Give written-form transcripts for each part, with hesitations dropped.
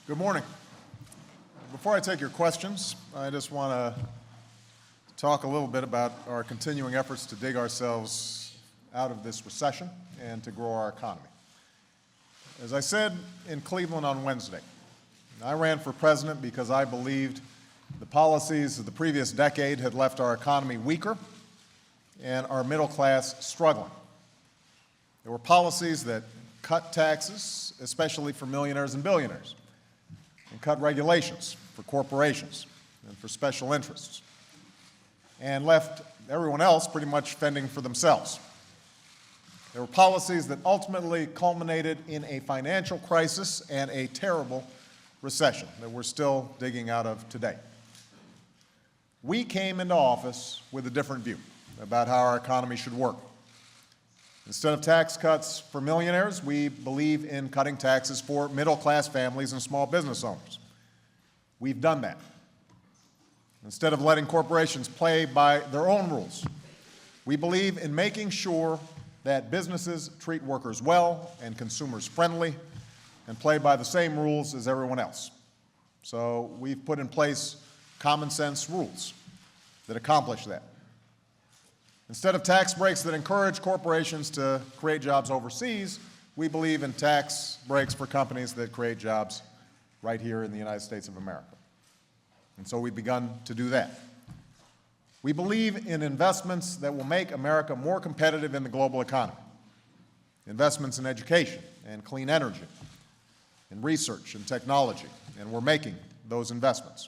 Good morning. Before I take your questions, I just want to talk a little bit about our continuing efforts to dig ourselves out of this recession and to grow our economy. As I said in Cleveland on Wednesday, I ran for president because I believed the policies of the previous decade had left our economy weaker and our middle class struggling. There were policies that cut taxes, especially for millionaires and billionaires, and cut regulations for corporations and for special interests, and left everyone else pretty much fending for themselves. There were policies that ultimately culminated in a financial crisis and a terrible recession that we're still digging out of today. We came into office with a different view about how our economy should work. Instead of tax cuts for millionaires, we believe in cutting taxes for middle-class families and small business owners. We've done that. Instead of letting corporations play by their own rules, we believe in making sure that businesses treat workers well and consumers friendly and play by the same rules as everyone else. So we've put in place common sense rules that accomplish that. Instead of tax breaks that encourage corporations to create jobs overseas, we believe in tax breaks for companies that create jobs right here in the United States of America. And so we've begun to do that. We believe in investments that will make America more competitive in the global economy. Investments in education and clean energy, in research and technology, and we're making those investments.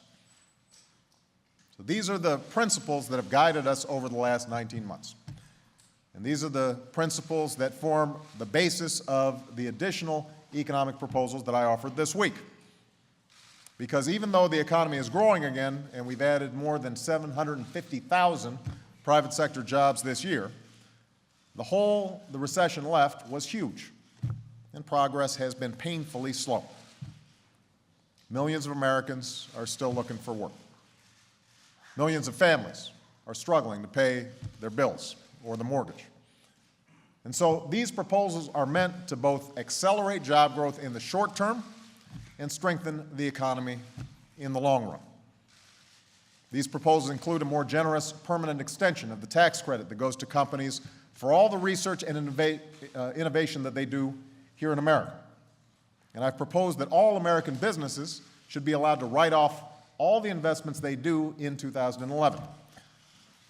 So these are the principles that have guided us over the last 19 months. And these are the principles that form the basis of the additional economic proposals that I offered this week. Because even though the economy is growing again, and we've added more than 750,000 private sector jobs this year, the hole the recession left was huge, and progress has been painfully slow. Millions of Americans are still looking for work. Millions of families are struggling to pay their bills or the mortgage. And so these proposals are meant to both accelerate job growth in the short term and strengthen the economy in the long run. These proposals include a more generous permanent extension of the tax credit that goes to companies for all the research and innovation that they do here in America. And I've proposed that all American businesses should be allowed to write off all the investments they do in 2011.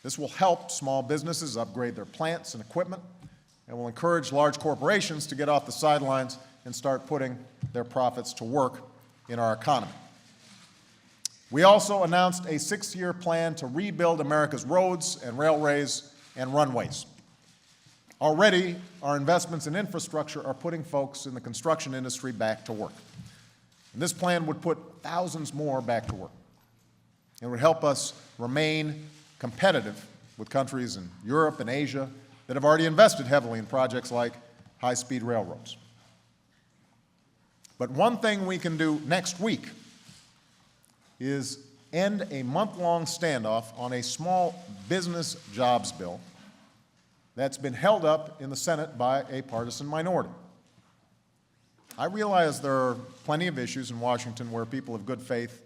This will help small businesses upgrade their plants and equipment and will encourage large corporations to get off the sidelines and start putting their profits to work in our economy. We also announced a 6-year plan to rebuild America's roads and railways and runways. Already, our investments in infrastructure are putting folks in the construction industry back to work. And this plan would put thousands more back to work. It would help us remain competitive with countries in Europe and Asia that have already invested heavily in projects like high-speed railroads. But one thing we can do next week is end a month-long standoff on a small business jobs bill that's been held up in the Senate by a partisan minority. I realize there are plenty of issues in Washington where people of good faith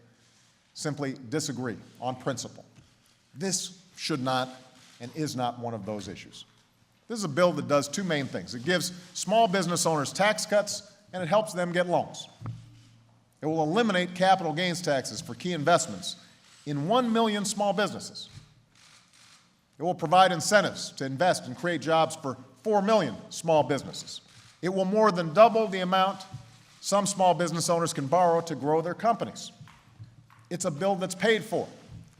simply disagree on principle. This should not and is not one of those issues. This is a bill that does two main things. It gives small business owners tax cuts, and it helps them get loans. It will eliminate capital gains taxes for key investments in 1 million small businesses. It will provide incentives to invest and create jobs for 4 million small businesses. It will more than double the amount some small business owners can borrow to grow their companies. It's a bill that's paid for,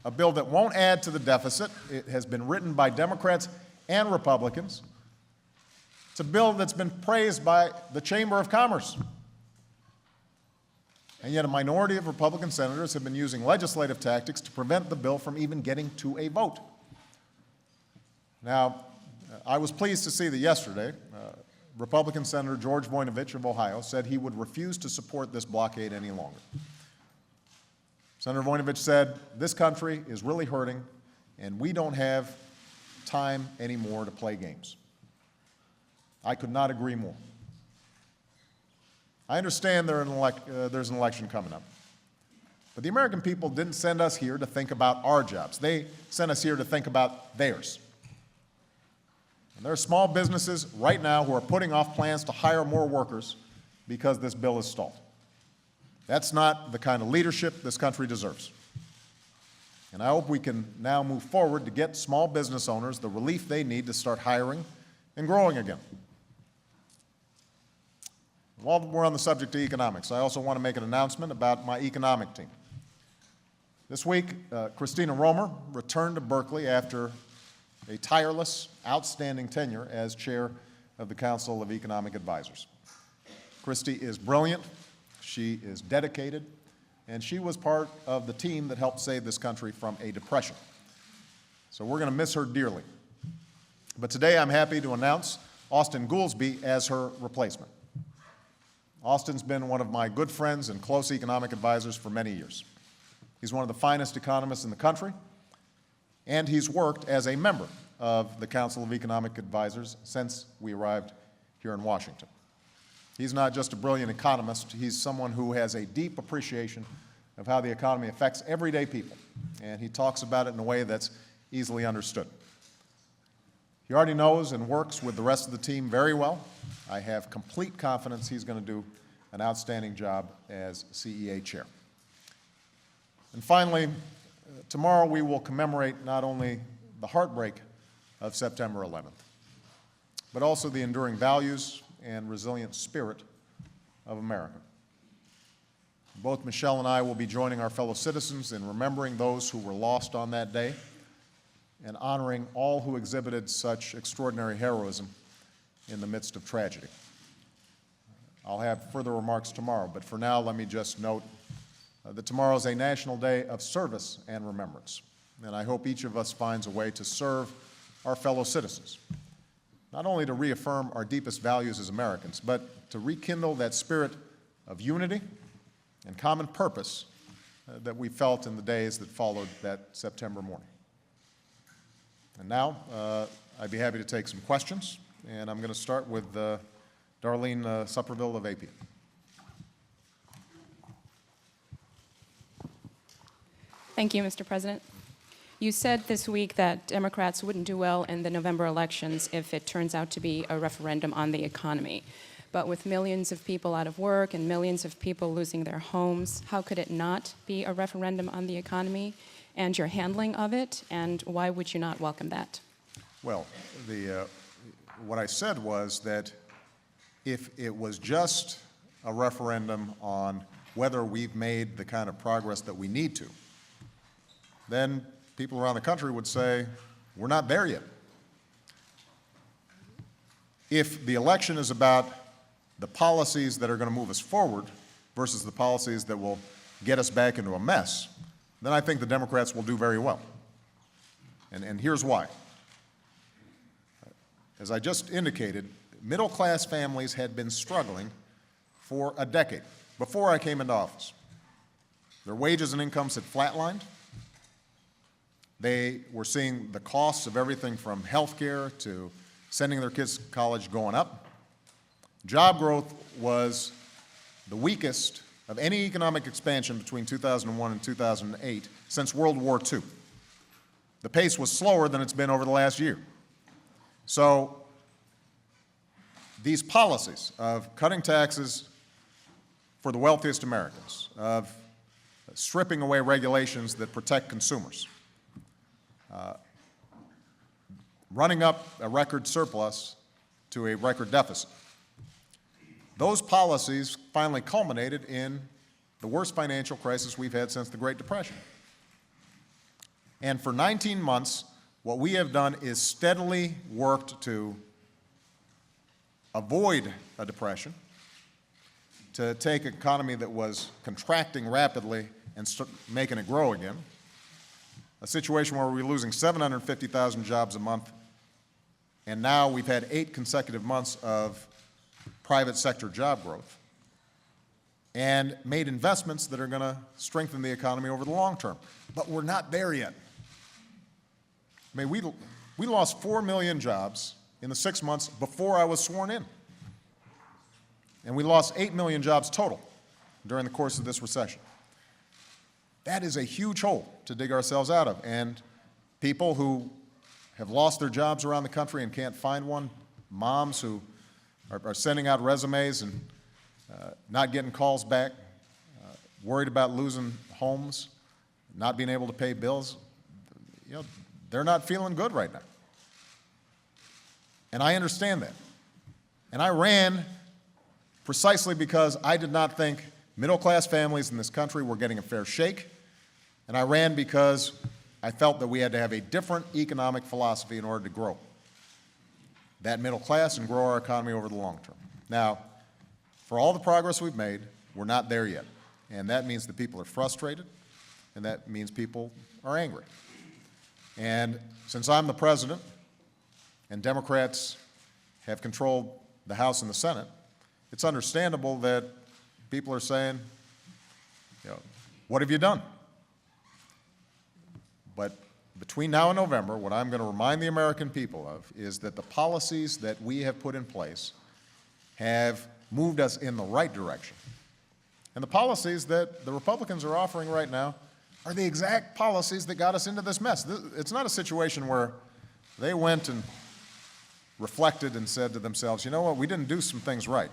a bill that won't add to the deficit. It has been written by Democrats and Republicans. It's a bill that's been praised by the Chamber of Commerce. And yet a minority of Republican senators have been using legislative tactics to prevent the bill from even getting to a vote. Now, I was pleased to see that yesterday, Republican Senator George Voinovich of Ohio said he would refuse to support this blockade any longer. Senator Voinovich said, "This country is really hurting, and we don't have time anymore to play games." I could not agree more. I understand there's an election coming up. But the American people didn't send us here to think about our jobs. They sent us here to think about theirs. And there are small businesses right now who are putting off plans to hire more workers because this bill is stalled. That's not the kind of leadership this country deserves. And I hope we can now move forward to get small business owners the relief they need to start hiring and growing again. While we're on the subject of economics, I also want to make an announcement about my economic team. This week, Christina Romer returned to Berkeley after a tireless, outstanding tenure as chair of the Council of Economic Advisors. Christy is brilliant, she is dedicated, and she was part of the team that helped save this country from a depression. So we're going to miss her dearly. But today I'm happy to announce Austin Goolsbee as her replacement. Austin's been one of my good friends and close economic advisors for many years. He's one of the finest economists in the country, and he's worked as a member of the Council of Economic Advisors since we arrived here in Washington. He's not just a brilliant economist, he's someone who has a deep appreciation of how the economy affects everyday people, and he talks about it in a way that's easily understood. He already knows and works with the rest of the team very well. I have complete confidence he's going to do an outstanding job as CEA chair. And finally, tomorrow we will commemorate not only the heartbreak of September 11th, but also the enduring values and resilient spirit of America. Both Michelle and I will be joining our fellow citizens in remembering those who were lost on that day and honoring all who exhibited such extraordinary heroism in the midst of tragedy. I'll have further remarks tomorrow, but for now, let me just note that tomorrow is a national day of service and remembrance, and I hope each of us finds a way to serve our fellow citizens, not only to reaffirm our deepest values as Americans, but to rekindle that spirit of unity and common purpose that we felt in the days that followed that September morning. And now, I'd be happy to take some questions, and I'm going to start with Darlene Supperville of AP. Thank you, Mr. President. You said this week that Democrats wouldn't do well in the November elections if it turns out to be a referendum on the economy. But with millions of people out of work and millions of people losing their homes, how could it not be a referendum on the economy and your handling of it, and why would you not welcome that? Well, what I said was that if it was just a referendum on whether we've made the kind of progress that we need to, then people around the country would say, we're not there yet. If the election is about the policies that are going to move us forward versus the policies that will get us back into a mess, then I think the Democrats will do very well. And here's why. As I just indicated, middle-class families had been struggling for a decade before I came into office. Their wages and incomes had flatlined. They were seeing the costs of everything from health care to sending their kids to college going up. Job growth was the weakest of any economic expansion between 2001 and 2008 since World War II. The pace was slower than it's been over the last year. So these policies of cutting taxes for the wealthiest Americans, of stripping away regulations that protect consumers, running up a record surplus to a record deficit. Those policies finally culminated in the worst financial crisis we've had since the Great Depression. And for 19 months, what we have done is steadily worked to avoid a depression, to take an economy that was contracting rapidly and making it grow again, a situation where we were losing 750,000 jobs a month, and now we've had 8 consecutive months of private sector job growth, and made investments that are going to strengthen the economy over the long term. But we're not there yet. I mean, we lost 4 million jobs in the 6 months before I was sworn in. And we lost 8 million jobs total during the course of this recession. That is a huge hole to dig ourselves out of. And people who have lost their jobs around the country and can't find one, moms who are sending out resumes and not getting calls back, worried about losing homes, not being able to pay bills, you know, they're not feeling good right now. And I understand that. And I ran precisely because I did not think middle-class families in this country were getting a fair shake, and I ran because I felt that we had to have a different economic philosophy in order to grow that middle class and grow our economy over the long term. Now, for all the progress we've made, we're not there yet, and that means that people are frustrated, and that means people are angry. And since I'm the president, and Democrats have controlled the House and the Senate, it's understandable that people are saying, you know, what have you done? But between now and November, what I'm going to remind the American people of is that the policies that we have put in place have moved us in the right direction. And the policies that the Republicans are offering right now are the exact policies that got us into this mess. It's not a situation where they went and reflected and said to themselves, you know what, we didn't do some things right.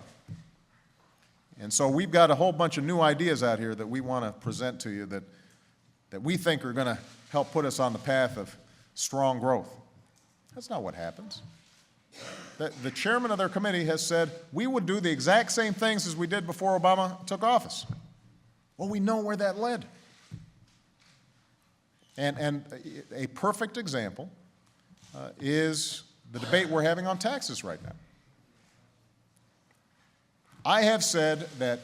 And so we've got a whole bunch of new ideas out here that we want to present to you that we think are going to help put us on the path of strong growth. That's not what happens. The chairman of their committee has said we would do the exact same things as we did before Obama took office. Well, we know where that led. And a perfect example is the debate we're having on taxes right now. I have said that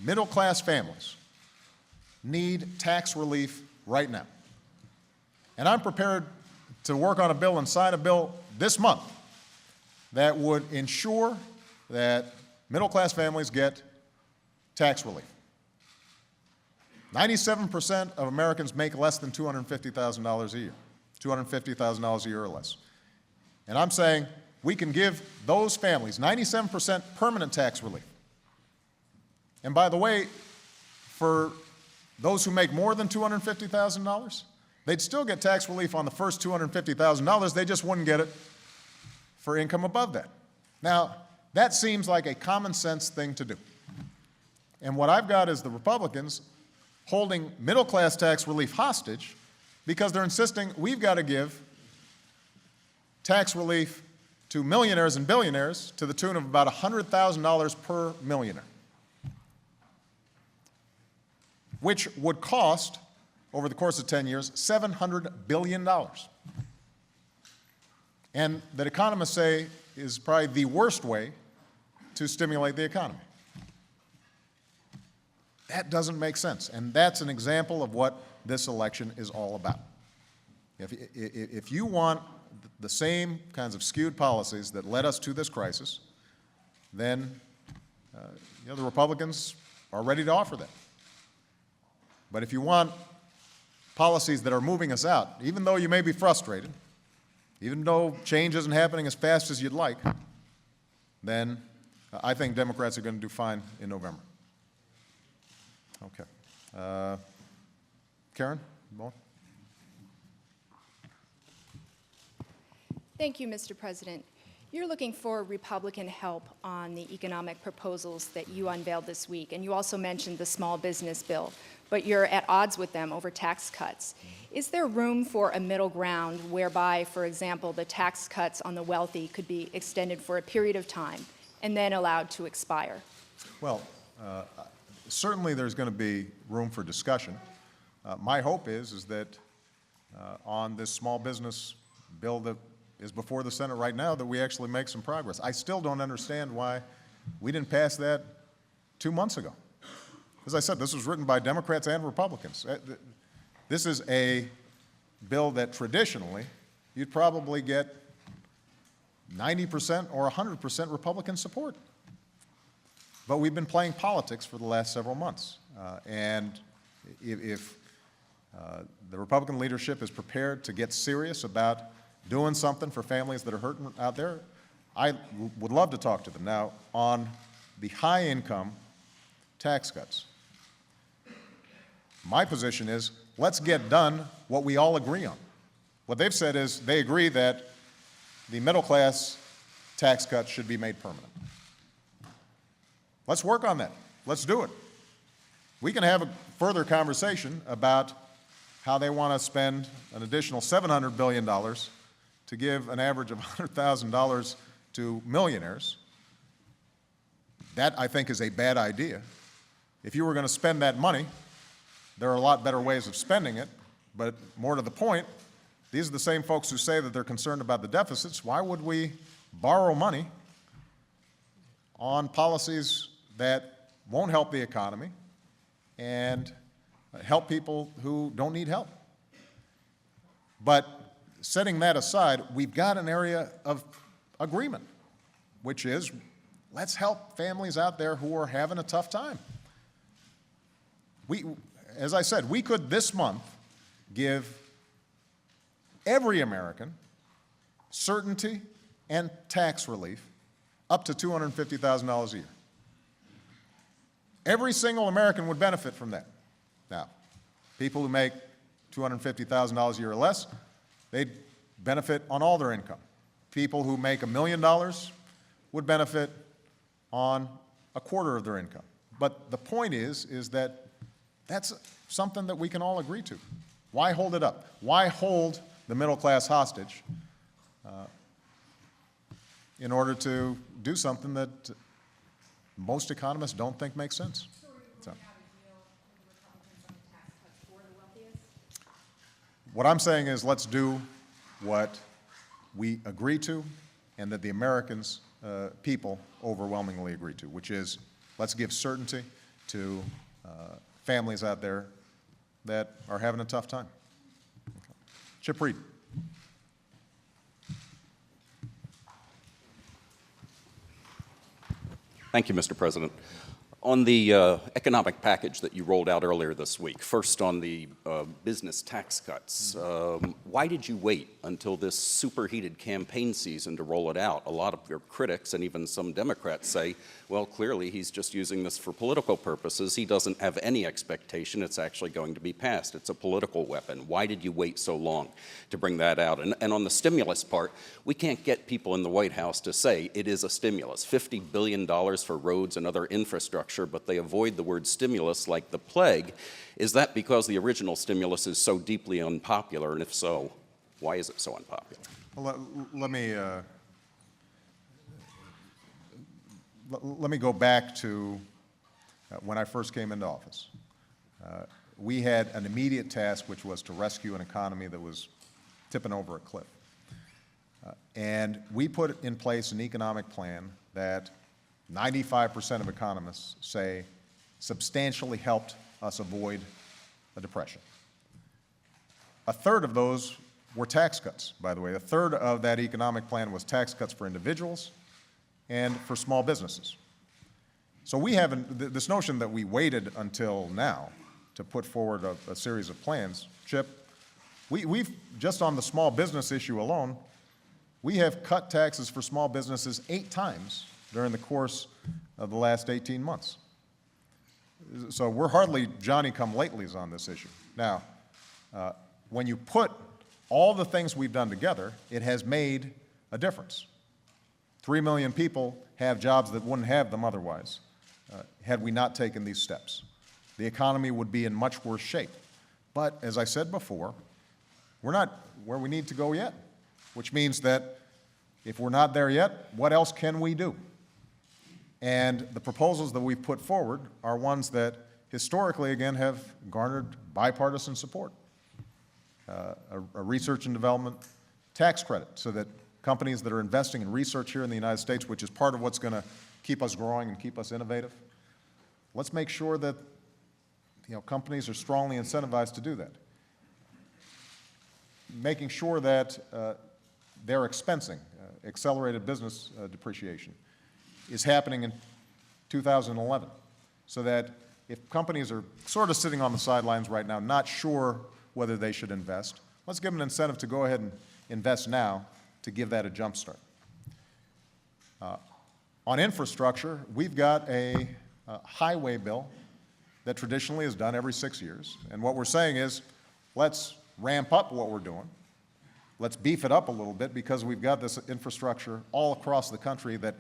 middle-class families need tax relief right now. And I'm prepared to work on a bill and sign a bill this month that would ensure that middle-class families get tax relief. 97% of Americans make less than $250,000 a year, $250,000 a year or less. And I'm saying we can give those families 97% permanent tax relief. And by the way, for those who make more than $250,000, they'd still get tax relief on the first $250,000. They just wouldn't get it for income above that. Now, that seems like a common sense thing to do. And what I've got is the Republicans holding middle-class tax relief hostage because they're insisting we've got to give tax relief to millionaires and billionaires to the tune of about $100,000 per millionaire, which would cost, over the course of 10 years, $700 billion. And that economists say is probably the worst way to stimulate the economy. That doesn't make sense, and that's an example of what this election is all about. If you want the same kinds of skewed policies that led us to this crisis, then the Republicans are ready to offer that. But if you want policies that are moving us out, even though you may be frustrated, even though change isn't happening as fast as you'd like, then I think Democrats are going to do fine in November. Okay. Karen? More? Thank you, Mr. President. You're looking for Republican help on the economic proposals that you unveiled this week, and you also mentioned the small business bill, but you're at odds with them over tax cuts. Is there room for a middle ground whereby, for example, the tax cuts on the wealthy could be extended for a period of time and then allowed to expire? Well, certainly there's going to be room for discussion. My hope is that on this small business bill that is before the Senate right now, that we actually make some progress. I still don't understand why we didn't pass that 2 months ago. As I said, this was written by Democrats and Republicans. This is a bill that traditionally you'd probably get 90% or 100% Republican support. But we've been playing politics for the last several months. And if the Republican leadership is prepared to get serious about doing something for families that are hurting out there, I would love to talk to them. Now, on the high-income tax cuts. My position is, let's get done what we all agree on. What they've said is they agree that the middle-class tax cuts should be made permanent. Let's work on that. Let's do it. We can have a further conversation about how they want to spend an additional $700 billion to give an average of $100,000 to millionaires. That, I think, is a bad idea. If you were going to spend that money, there are a lot better ways of spending it, but more to the point, these are the same folks who say that they're concerned about the deficits. Why would we borrow money on policies that won't help the economy and help people who don't need help? But setting that aside, we've got an area of agreement, which is let's help families out there who are having a tough time. As I said, we could this month give every American certainty and tax relief up to $250,000 a year. Every single American would benefit from that. Now, people who make $250,000 a year or less, they'd benefit on all their income. People who make $1 million would benefit on a quarter of their income. But the point is that that's something that we can all agree to. Why hold it up? Why hold the middle class hostage in order to do something that most economists don't think makes sense? So, what I'm saying is let's do what we agree to and that the Americans, people overwhelmingly agree to, which is let's give certainty to families out there that are having a tough time. Chip Reed. Thank you, Mr. President. On the economic package that you rolled out earlier this week, first on the business tax cuts, why did you wait until this superheated campaign season to roll it out? A lot of your critics and even some Democrats say, well, clearly he's just using this for political purposes. He doesn't have any expectation it's actually going to be passed. It's a political weapon. Why did you wait so long to bring that out? And on the stimulus part, we can't get people in the White House to say it is a stimulus, $50 billion for roads and other infrastructure, but they avoid the word stimulus like the plague. Is that because the original stimulus is so deeply unpopular? And if so, why is it so unpopular? Well, let me go back to when I first came into office. We had an immediate task, which was to rescue an economy that was tipping over a cliff. And we put in place an economic plan that 95% of economists say substantially helped us avoid a depression. A third of those were tax cuts, by the way. A third of that economic plan was tax cuts for individuals and for small businesses. So we haven't, this notion that we waited until now to put forward a series of plans, Chip, we've, just on the small business issue alone, we have cut taxes for small businesses 8 times during the course of the last 18 months. So we're hardly Johnny-come-latelys on this issue. Now, when you put all the things we've done together, it has made a difference. 3 million people have jobs that wouldn't have them otherwise had we not taken these steps. The economy would be in much worse shape. But as I said before, we're not where we need to go yet, which means that if we're not there yet, what else can we do? And the proposals that we've put forward are ones that historically, again, have garnered bipartisan support. A research and development tax credit so that companies that are investing in research here in the United States, which is part of what's going to keep us growing and keep us innovative, let's make sure that companies are strongly incentivized to do that. Making sure that their expensing, accelerated business depreciation, is happening in 2011, so that if companies are sort of sitting on the sidelines right now, not sure whether they should invest, let's give them an incentive to go ahead and invest now to give that a jump start. On infrastructure, we've got a highway bill that traditionally is done every 6 years. And what we're saying is, let's ramp up what we're doing. Let's beef it up a little bit because we've got this infrastructure all across the country that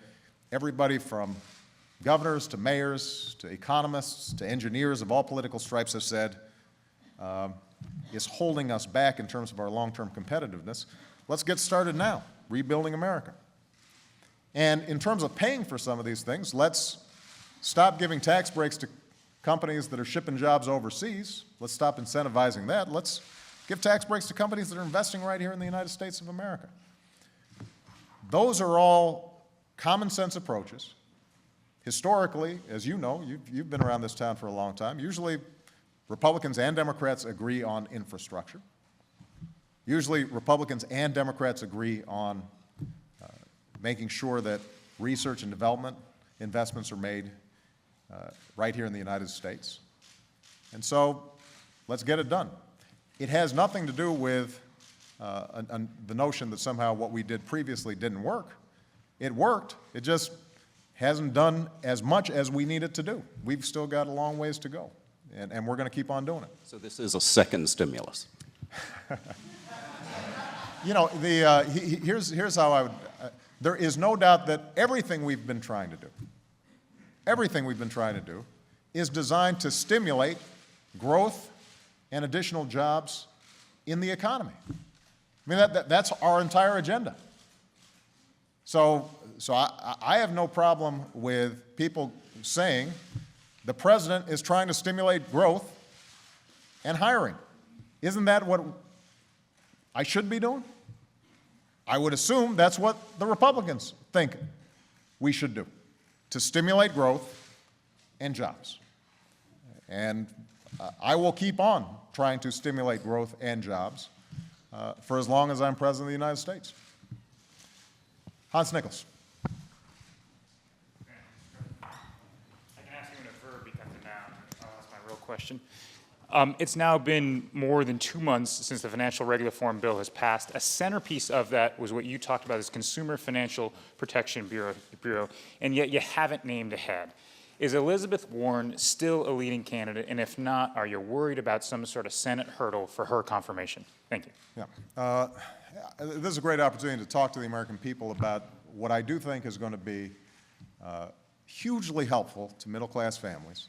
everybody from governors to mayors to economists to engineers of all political stripes have said is holding us back in terms of our long-term competitiveness. Let's get started now, rebuilding America. And in terms of paying for some of these things, let's stop giving tax breaks to companies that are shipping jobs overseas. Let's stop incentivizing that. Let's give tax breaks to companies that are investing right here in the United States of America. Those are all common sense approaches. Historically, as you know, you've been around this town for a long time, usually Republicans and Democrats agree on infrastructure. Usually Republicans and Democrats agree on making sure that research and development investments are made right here in the United States. And so let's get it done. It has nothing to do with the notion that somehow what we did previously didn't work. It worked. It just hasn't done as much as we need it to do. We've still got a long ways to go, and we're going to keep on doing it. So this is a second stimulus. You know, here's how I would, there is no doubt that everything we've been trying to do is designed to stimulate growth and additional jobs in the economy. I mean, that's our entire agenda. So I have no problem with people saying the president is trying to stimulate growth and hiring. Isn't that what I should be doing? I would assume that's what the Republicans think we should do, to stimulate growth and jobs. And I will keep on trying to stimulate growth and jobs for as long as I'm President of the United States. Hans Nichols. I can ask you when a verb becomes a noun. That's my real question. It's now been more than 2 months since the Financial Regulatory Bill has passed. A centerpiece of that was what you talked about as Consumer Financial Protection Bureau, and yet you haven't named a head. Is Elizabeth Warren still a leading candidate? And if not, are you worried about some sort of Senate hurdle for her confirmation? Thank you. Yeah. This is a great opportunity to talk to the American people about what I do think is going to be hugely helpful to middle-class families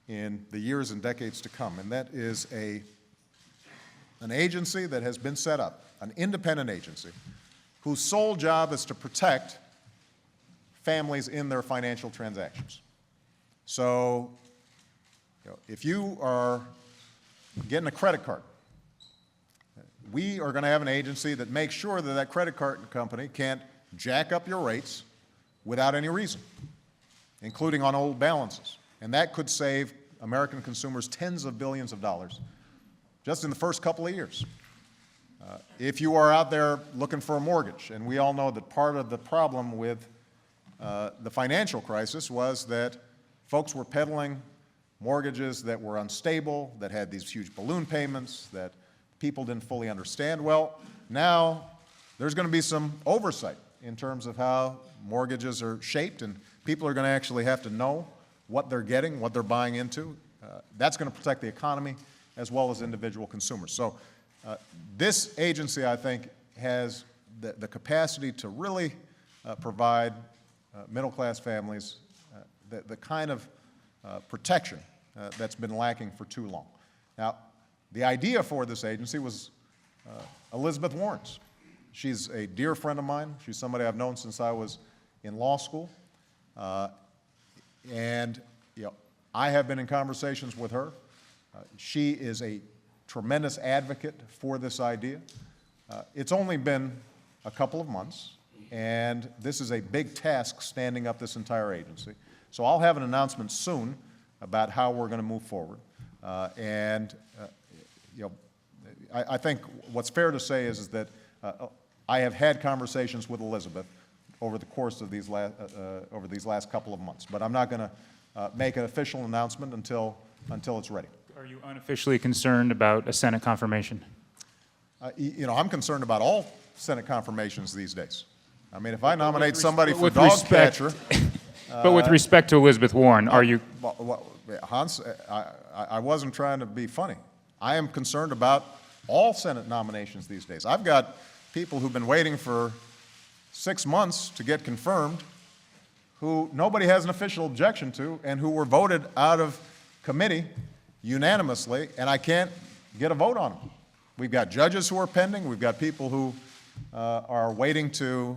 in the years and decades to come, and that is an agency that has been set up, an independent agency, whose sole job is to protect families in their financial transactions. So, if you are getting a credit card, we are going to have an agency that makes sure that that credit card company can't jack up your rates without any reason, including on old balances. And that could save American consumers tens of billions of dollars just in the first couple of years. If you are out there looking for a mortgage, and we all know that part of the problem with the financial crisis was that folks were peddling mortgages that were unstable, that had these huge balloon payments, that people didn't fully understand. Well, now there's going to be some oversight in terms of how mortgages are shaped, and people are going to actually have to know what they're getting, what they're buying into. That's going to protect the economy as well as individual consumers. So this agency, I think, has the capacity to really provide middle-class families the kind of protection that's been lacking for too long. Now, the idea for this agency was Elizabeth Warren's. She's a dear friend of mine. She's somebody I've known since I was in law school. And I have been in conversations with her. She is a tremendous advocate for this idea. It's only been a couple of months, and this is a big task standing up this entire agency. So I'll have an announcement soon about how we're going to move forward. I think what's fair to say is that I have had conversations with Elizabeth over the course of these last couple of months, but I'm not going to make an official announcement until it's ready. Are you unofficially concerned about a Senate confirmation? I'm concerned about all Senate confirmations these days. I mean, if I nominate somebody for with dog respect- catcher, But with respect to Elizabeth Warren, are you, Hans, I wasn't trying to be funny. I am concerned about all Senate nominations these days. I've got people who've been waiting for 6 months to get confirmed, who nobody has an official objection to, and who were voted out of committee unanimously, and I can't get a vote on them. We've got judges who are pending. We've got people who are waiting to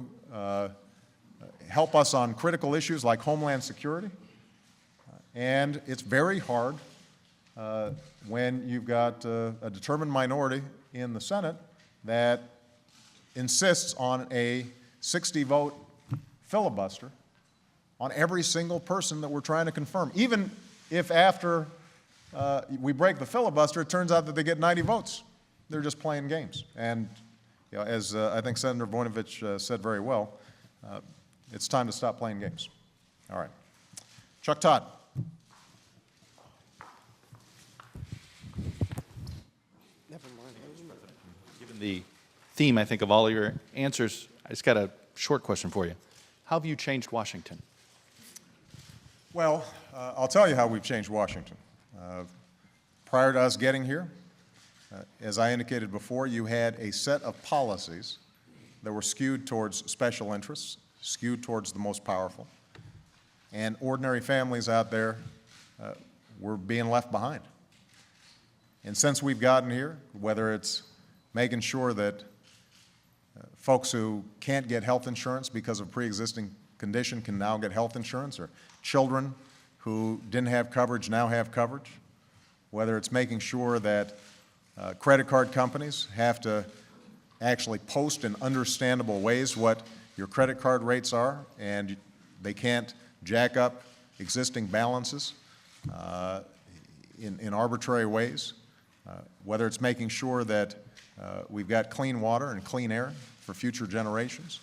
help us on critical issues like Homeland Security. And it's very hard when you've got a determined minority in the Senate that insists on a 60-vote filibuster on every single person that we're trying to confirm. Even if after we break the filibuster, it turns out that they get 90 votes. They're just playing games. And you know, as I think Senator Voinovich said very well, it's time to stop playing games. All right. Chuck Todd. Given the theme, I think, of all your answers, I just got a short question for you. How have you changed Washington? Well, I'll tell you how we've changed Washington. Prior to us getting here, as I indicated before, you had a set of policies that were skewed towards special interests, skewed towards the most powerful, and ordinary families out there were being left behind. And since we've gotten here, whether it's making sure that folks who can't get health insurance because of pre-existing condition can now get health insurance, or children who didn't have coverage now have coverage, whether it's making sure that credit card companies have to actually post in understandable ways what your credit card rates are, and they can't jack up existing balances in arbitrary ways, whether it's making sure that we've got clean water and clean air for future generations,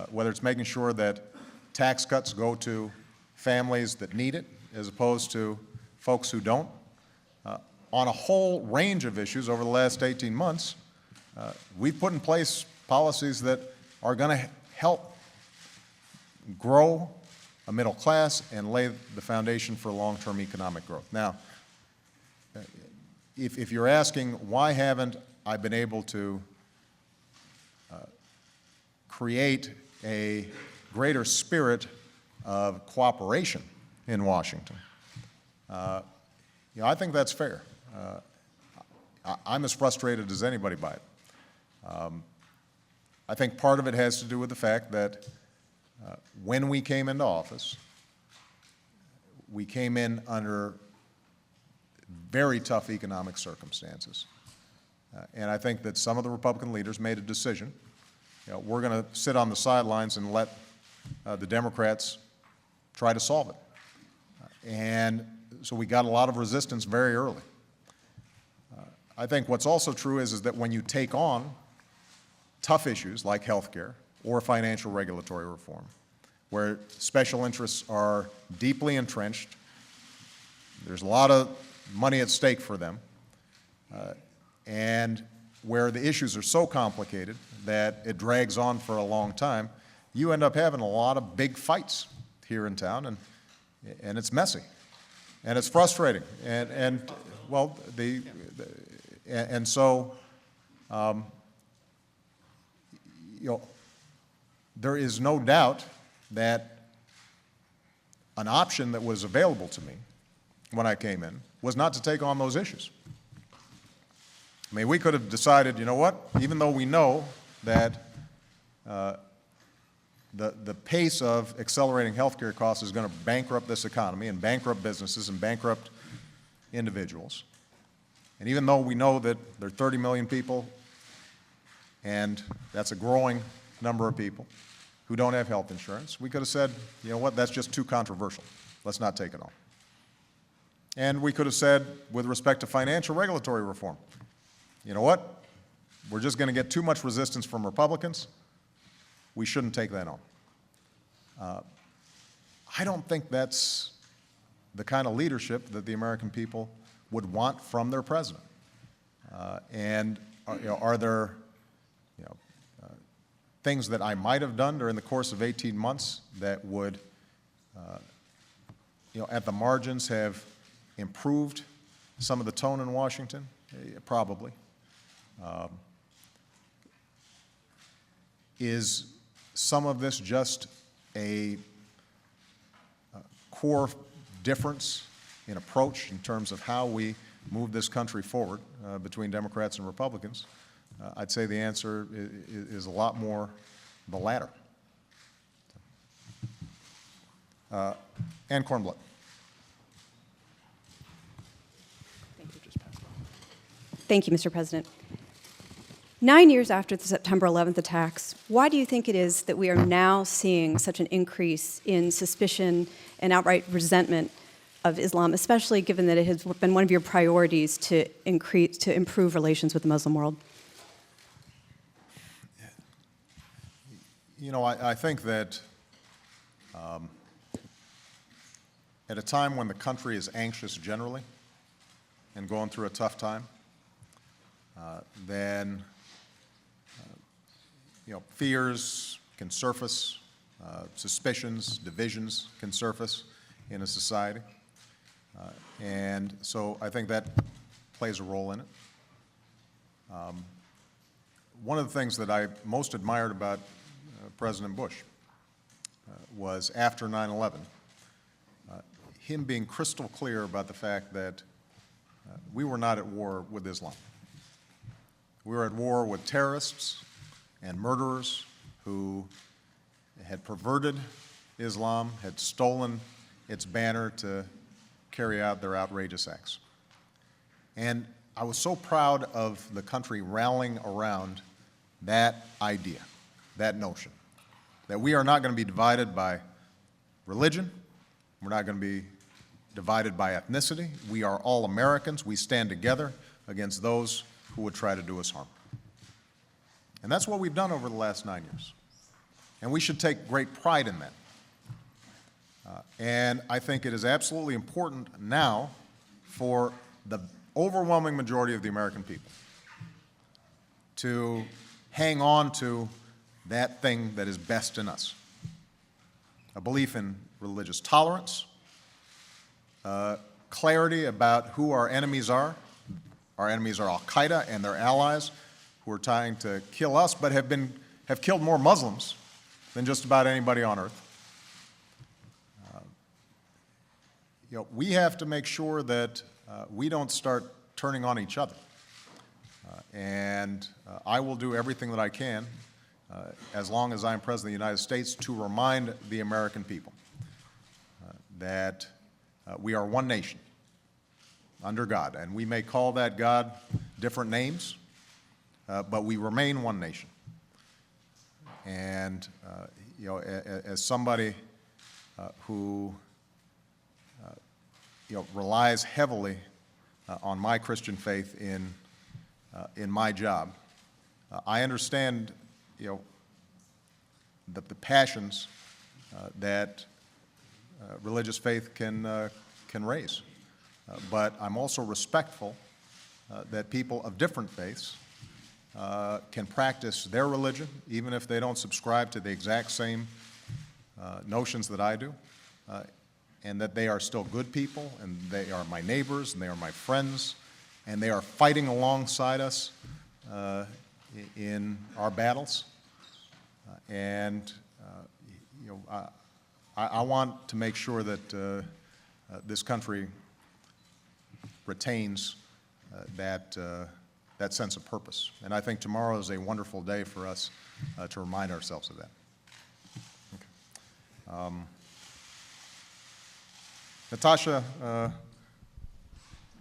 whether it's making sure that tax cuts go to families that need it as opposed to folks who don't. On a whole range of issues over the last 18 months, we've put in place policies that are going to help grow a middle class and lay the foundation for long-term economic growth. Now, if you're asking why haven't I been able to create a greater spirit of cooperation in Washington, I think that's fair. I'm as frustrated as anybody by it. I think part of it has to do with the fact that when we came into office, we came in under very tough economic circumstances. And I think that some of the Republican leaders made a decision. We're going to sit on the sidelines and let the Democrats try to solve it. And so we got a lot of resistance very early. I think what's also true is that when you take on tough issues like health care or financial regulatory reform, where special interests are deeply entrenched, there's a lot of money at stake for them, and where the issues are so complicated that it drags on for a long time, you end up having a lot of big fights here in town, and it's messy, and it's frustrating, and so there is no doubt that an option that was available to me when I came in was not to take on those issues. I mean, we could have decided, you know what, even though we know that the pace of accelerating healthcare costs is going to bankrupt this economy and bankrupt businesses and bankrupt individuals, and even though we know that there are 30 million people, and that's a growing number of people who don't have health insurance, we could have said, you know what, that's just too controversial. Let's not take it on. And we could have said, with respect to financial regulatory reform, you know what, we're just going to get too much resistance from Republicans. We shouldn't take that on. I don't think that's the kind of leadership that the American people would want from their president. Are there things that I might have done during the course of 18 months that would, at the margins have improved some of the tone in Washington? Probably. Is some of this just a core difference in approach in terms of how we move this country forward between Democrats and Republicans? I'd say the answer is a lot more the latter. Ann Kornbluth. Thank you, Mr. President. 9 years after the September 11th attacks, why do you think it is that we are now seeing such an increase in suspicion and outright resentment of Islam, especially given that it has been one of your priorities to improve relations with the Muslim world? I think that at a time when the country is anxious generally and going through a tough time, then fears can surface, suspicions, divisions can surface in a society. And so I think that plays a role in it. One of the things that I most admired about President Bush was after 9/11, him being crystal clear about the fact that we were not at war with Islam. We were at war with terrorists and murderers who had perverted Islam, had stolen its banner to carry out their outrageous acts. And I was so proud of the country rallying around that idea, that notion, that we are not going to be divided by religion, we're not going to be divided by ethnicity, we are all Americans, we stand together against those who would try to do us harm. And that's what we've done over the last 9 years. And we should take great pride in that. And I think it is absolutely important now for the overwhelming majority of the American people to hang on to that thing that is best in us. A belief in religious tolerance, clarity about who our enemies are. Our enemies are Al-Qaeda and their allies who are trying to kill us, but have killed more Muslims than just about anybody on earth. We have to make sure that we don't start turning on each other. And I will do everything that I can, as long as I'm President of the United States, to remind the American people that we are one nation under God. And we may call that God different names, but we remain one nation. And, as somebody who relies heavily on my Christian faith in my job, I understand, the passions that religious faith can raise. But I'm also respectful that people of different faiths can practice their religion, even if they don't subscribe to the exact same notions that I do, and that they are still good people, and they are my neighbors, and they are my friends, and they are fighting alongside us in our battles. I want to make sure that this country retains that sense of purpose. And I think tomorrow is a wonderful day for us to remind ourselves of that. Okay. Natasha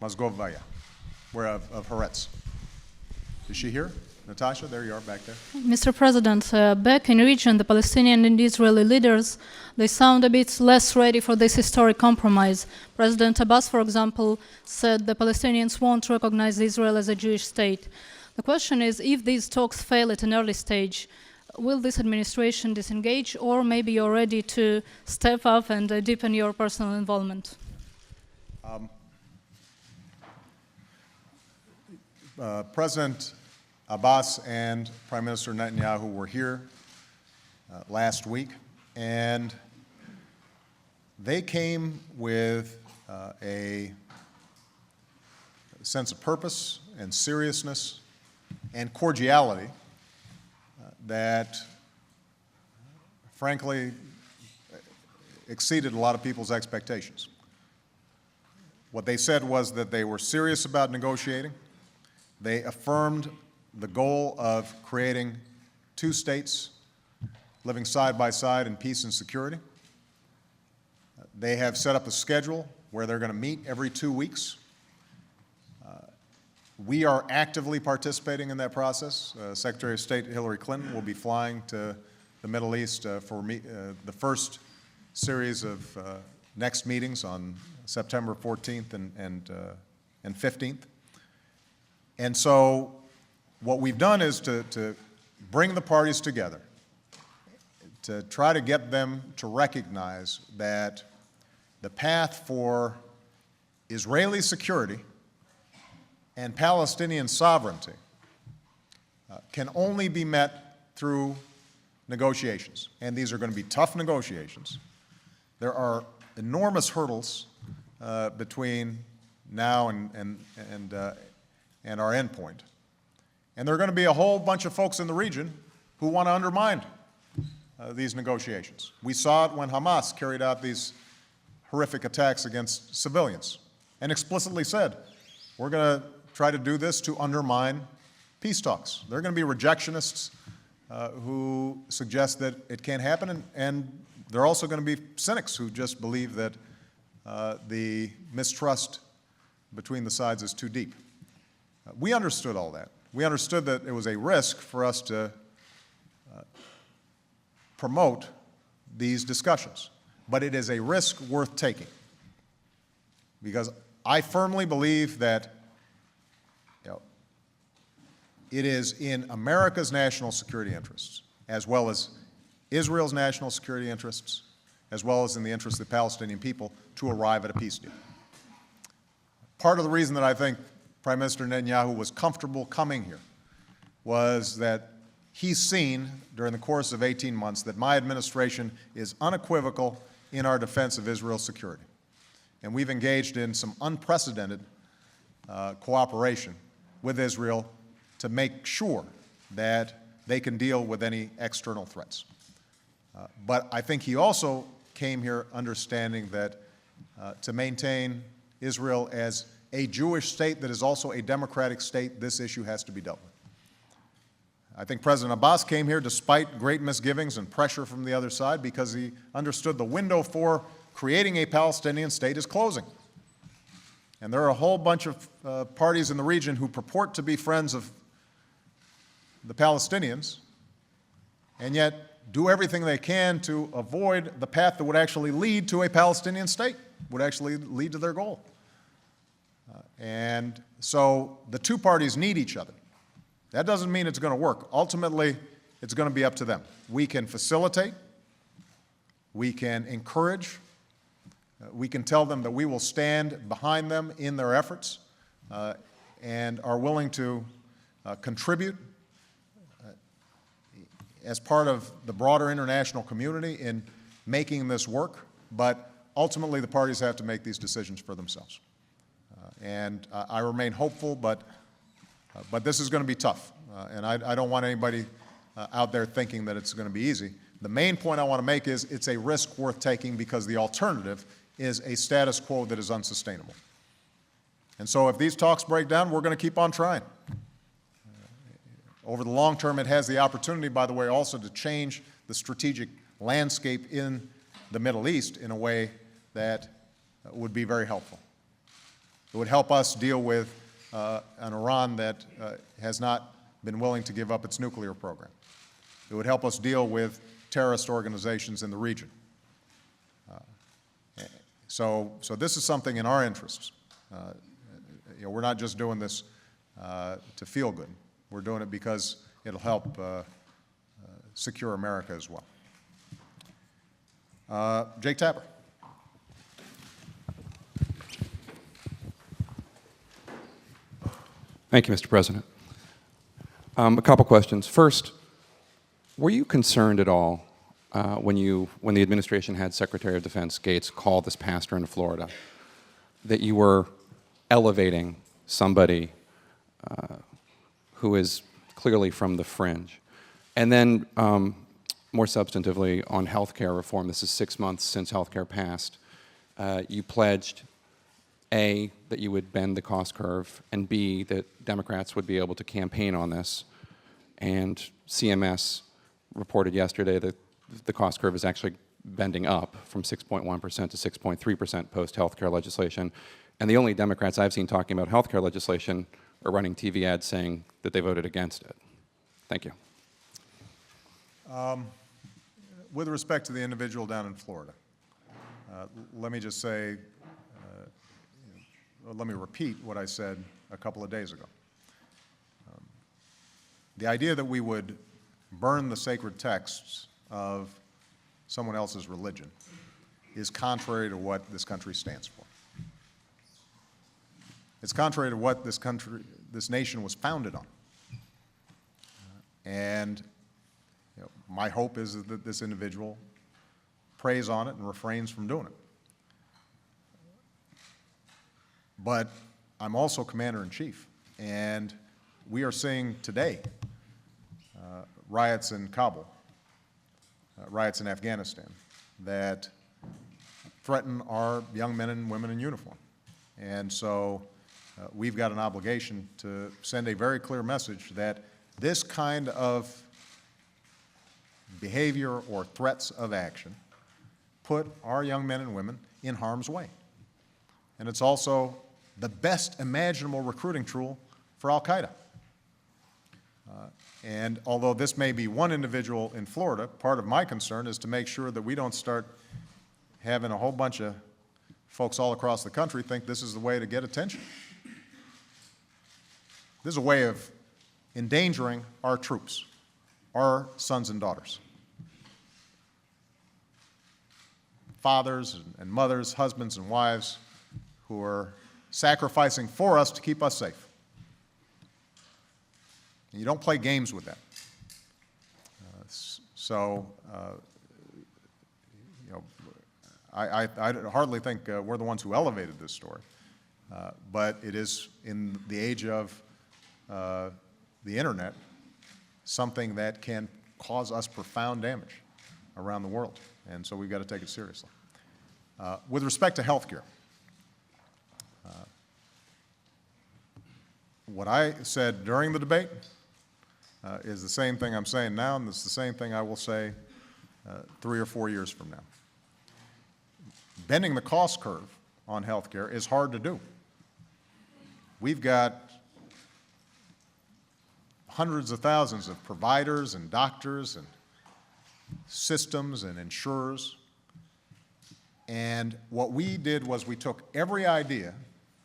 Mozgovaya, we're of Haaretz. Is she here? Natasha, there you are back there. Mr. President, back in region, the Palestinian and Israeli leaders, they sound a bit less ready for this historic compromise. President Abbas, for example, said the Palestinians won't recognize Israel as a Jewish state. The question is, if these talks fail at an early stage, will this administration disengage, or maybe you're ready to step up and deepen your personal involvement? President Abbas and Prime Minister Netanyahu were here last week, and they came with a sense of purpose and seriousness and cordiality that, frankly, exceeded a lot of people's expectations. What they said was that they were serious about negotiating. They affirmed the goal of creating two states living side by side in peace and security. They have set up a schedule where they're going to meet every 2 weeks. We are actively participating in that process. Secretary of State Hillary Clinton will be flying to the Middle East for the first series of next meetings on September 14th and 15th. And so what we've done is to bring the parties together, to try to get them to recognize that the path for Israeli security and Palestinian sovereignty can only be met through negotiations. And these are going to be tough negotiations. There are enormous hurdles between now and our endpoint. And there are going to be a whole bunch of folks in the region who want to undermine these negotiations. We saw it when Hamas carried out these horrific attacks against civilians and explicitly said, we're going to try to do this to undermine peace talks. There are going to be rejectionists who suggest that it can't happen, and there are also going to be cynics who just believe that the mistrust between the sides is too deep. We understood all that. We understood that it was a risk for us to promote these discussions, but it is a risk worth taking, because I firmly believe that it is in America's national security interests, as well as Israel's national security interests, as well as in the interests of the Palestinian people, to arrive at a peace deal. Part of the reason that I think Prime Minister Netanyahu was comfortable coming here was that he's seen during the course of 18 months that my administration is unequivocal in our defense of Israel's security. And we've engaged in some unprecedented cooperation with Israel to make sure that they can deal with any external threats. But I think he also came here understanding that to maintain Israel as a Jewish state that is also a democratic state, this issue has to be dealt with. I think President Abbas came here despite great misgivings and pressure from the other side because he understood the window for creating a Palestinian state is closing. And there are a whole bunch of parties in the region who purport to be friends of the Palestinians, and yet do everything they can to avoid the path that would actually lead to a Palestinian state, would actually lead to their goal. And so the two parties need each other. That doesn't mean it's going to work. Ultimately, it's going to be up to them. We can facilitate, we can encourage, we can tell them that we will stand behind them in their efforts and are willing to contribute as part of the broader international community in making this work, but ultimately the parties have to make these decisions for themselves. And I remain hopeful, but this is going to be tough. And I don't want anybody out there thinking that it's going to be easy. The main point I want to make is it's a risk worth taking because the alternative is a status quo that is unsustainable. And so if these talks break down, we're going to keep on trying. Over the long term, it has the opportunity, by the way, also to change the strategic landscape in the Middle East in a way that would be very helpful. It would help us deal with an Iran that has not been willing to give up its nuclear program. It would help us deal with terrorist organizations in the region. So this is something in our interests. We're not just doing this to feel good. We're doing it because it'll help secure America as well. Jake Tapper. Thank you, Mr. President. A couple questions. First, were you concerned at all when the administration had Secretary of Defense Gates call this pastor in Florida, that you were elevating somebody who is clearly from the fringe. And then, more substantively, on health care reform, this is 6 months since health care passed, you pledged, A, that you would bend the cost curve, and B, that Democrats would be able to campaign on this. And CMS reported yesterday that the cost curve is actually bending up from 6.1% to 6.3% post-health care legislation. And the only Democrats I've seen talking about health care legislation are running TV ads saying that they voted against it. Thank you. With respect to the individual down in Florida, let me just say, let me repeat what I said a couple of days ago. The idea that we would burn the sacred texts of someone else's religion is contrary to what this country stands for. It's contrary to what this nation was founded on. And my hope is that this individual prays on it and refrains from doing it. But I'm also commander-in-chief, and we are seeing today riots in Kabul, riots in Afghanistan that threaten our young men and women in uniform. And so we've got an obligation to send a very clear message that this kind of behavior or threats of action put our young men and women in harm's way. And it's also the best imaginable recruiting tool for Al-Qaeda. And although this may be one individual in Florida, part of my concern is to make sure that we don't start having a whole bunch of folks all across the country think this is the way to get attention. This is a way of endangering our troops, our sons and daughters, fathers and mothers, husbands and wives who are sacrificing for us to keep us safe. And you don't play games with that. I hardly think we're the ones who elevated this story, but it is, in the age of the internet, something that can cause us profound damage around the world, and so we've got to take it seriously. With respect to health care, what I said during the debate is the same thing I'm saying now, and it's the same thing I will say 3 or 4 years from now. Bending the cost curve on health care is hard to do. We've got hundreds of thousands of providers and doctors and systems and insurers. And what we did was we took every idea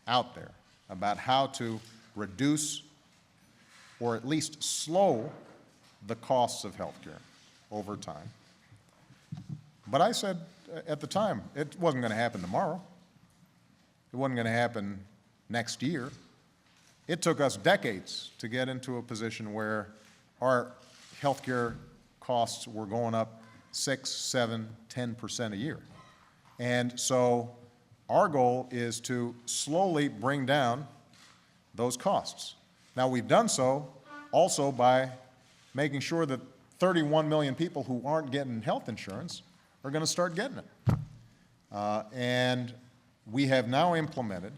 out there about how to reduce or at least slow the costs of health care over time. But I said at the time, it wasn't going to happen tomorrow. It wasn't going to happen next year. It took us decades to get into a position where our health care costs were going up 6, 7, 10% a year. And so our goal is to slowly bring down those costs. Now, we've done so also by making sure that 31 million people who aren't getting health insurance are going to start getting it. And we have now implemented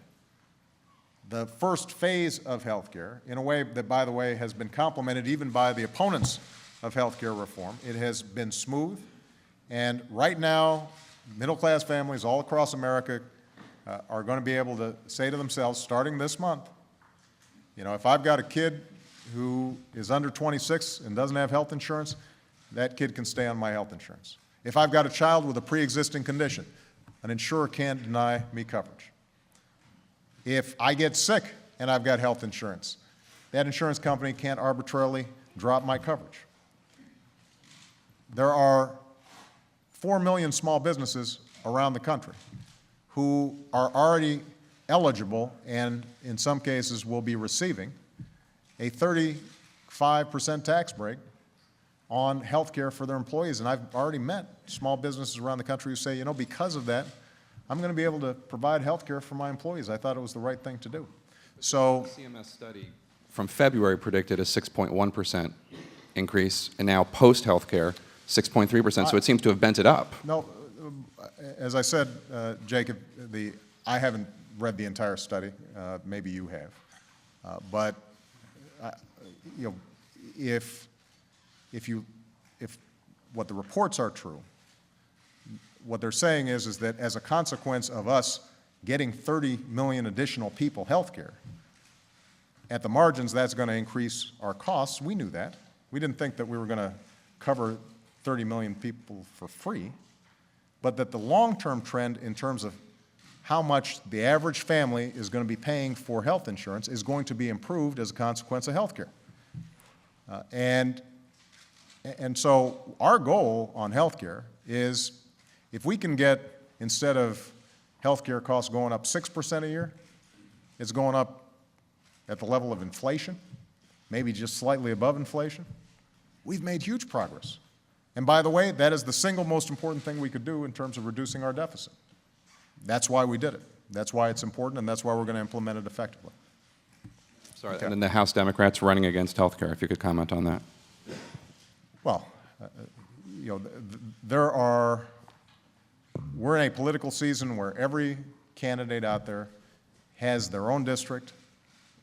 the first phase of health care in a way that, by the way, has been complimented even by the opponents of health care reform. It has been smooth, and right now, middle-class families all across America are going to be able to say to themselves, starting this month, you know, if I've got a kid who is under 26 and doesn't have health insurance, that kid can stay on my health insurance. If I've got a child with a pre-existing condition, an insurer can't deny me coverage. If I get sick and I've got health insurance, that insurance company can't arbitrarily drop my coverage. There are 4 million small businesses around the country who are already eligible and in some cases will be receiving a 35% tax break on health care for their employees. And I've already met small businesses around the country who say, you know, because of that, I'm going to be able to provide health care for my employees. I thought it was the right thing to do. So, CMS study from February predicted a 6.1% increase, and now post-healthcare, 6.3%, so it seems to have bent it up. no, as I said, Jacob, I haven't read the entire study. Maybe you have. But, you know, if what the reports are true, what they're saying is that as a consequence of us getting 30 million additional people health care, at the margins, that's going to increase our costs. We knew that. We didn't think that we were going to cover 30 million people for free, but that the long-term trend in terms of how much the average family is going to be paying for health insurance is going to be improved as a consequence of health care. And so our goal on health care is if we can get, instead of health care costs going up 6% a year, it's going up at the level of inflation, maybe just slightly above inflation, we've made huge progress. And by the way, that is the single most important thing we could do in terms of reducing our deficit. That's why we did it. That's why it's important, and that's why we're going to implement it effectively. Sorry, Okay. and then the House Democrats running against health care, if you could comment on that. Well, you know, we're in a political season where every candidate out there has their own district,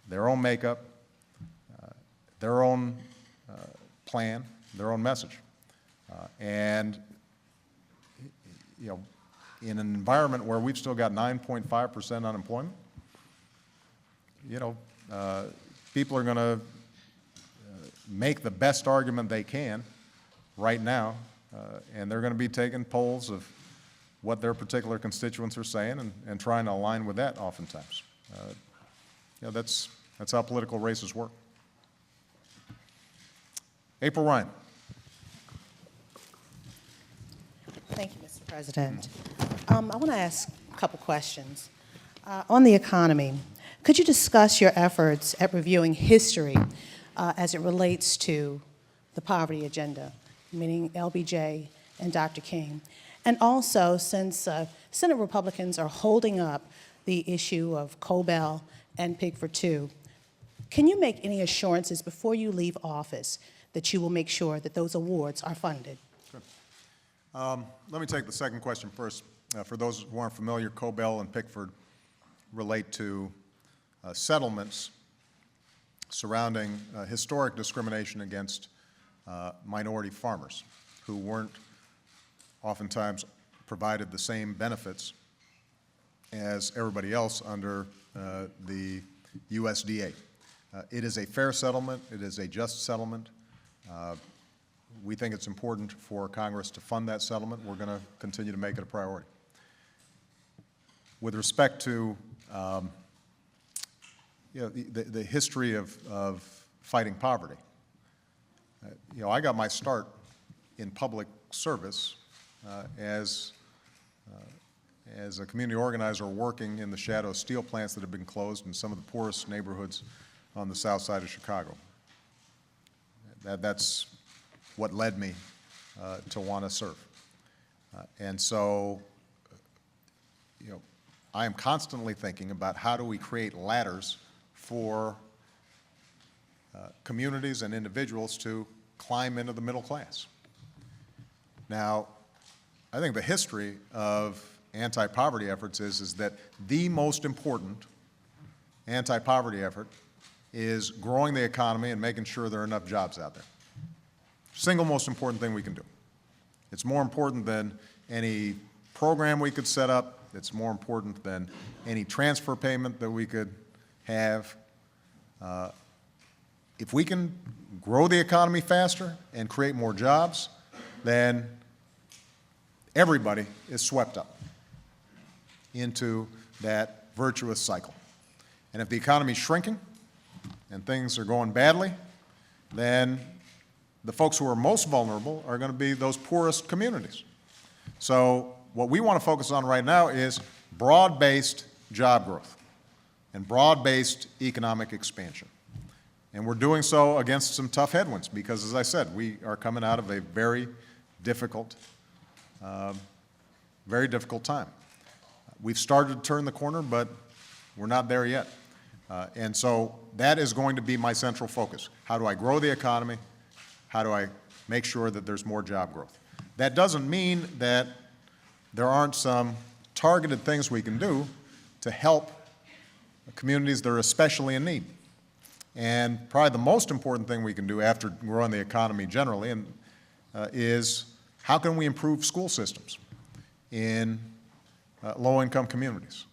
their own makeup, their own plan, their own message. And, you know, in an environment where we've still got 9.5% unemployment, you know, people are going to make the best argument they can right now, and they're going to be taking polls of what their particular constituents are saying and trying to align with that oftentimes. You know, that's how political races work. April Ryan. Thank you, Mr. President. I want to ask a couple questions. On the economy, could you discuss your efforts at reviewing history as it relates to the poverty agenda, meaning LBJ and Dr. King? And also, since Senate Republicans are holding up the issue of Cobell and Pigford II, can you make any assurances before you leave office that you will make sure that those awards are funded? Let me take the second question first. For those who aren't familiar, Cobell and Pickford relate to settlements surrounding historic discrimination against minority farmers who weren't oftentimes provided the same benefits as everybody else under the USDA. It is a fair settlement. It is a just settlement. We think it's important for Congress to fund that settlement. We're going to continue to make it a priority. With respect to you know, the history of fighting poverty, you know, I got my start in public service as a community organizer working in the shadow of steel plants that have been closed in some of the poorest neighborhoods on the south side of Chicago. That's what led me to want to serve. And so, you know, I am constantly thinking about how do we create ladders for communities and individuals to climb into the middle class. Now, I think the history of anti-poverty efforts is that the most important anti-poverty effort is growing the economy and making sure there are enough jobs out there. Single most important thing we can do. It's more important than any program we could set up. It's more important than any transfer payment that we could have. If we can grow the economy faster and create more jobs, then everybody is swept up into that virtuous cycle. And if the economy is shrinking and things are going badly, then the folks who are most vulnerable are going to be those poorest communities. So what we want to focus on right now is broad-based job growth and broad-based economic expansion. And we're doing so against some tough headwinds because, as I said, we are coming out of a very difficult time. We've started to turn the corner, but we're not there yet. And so that is going to be my central focus. How do I grow the economy? How do I make sure that there's more job growth? That doesn't mean that there aren't some targeted things we can do to help communities that are especially in need. And probably the most important thing we can do after growing the economy generally is how can we improve school systems in low-income communities.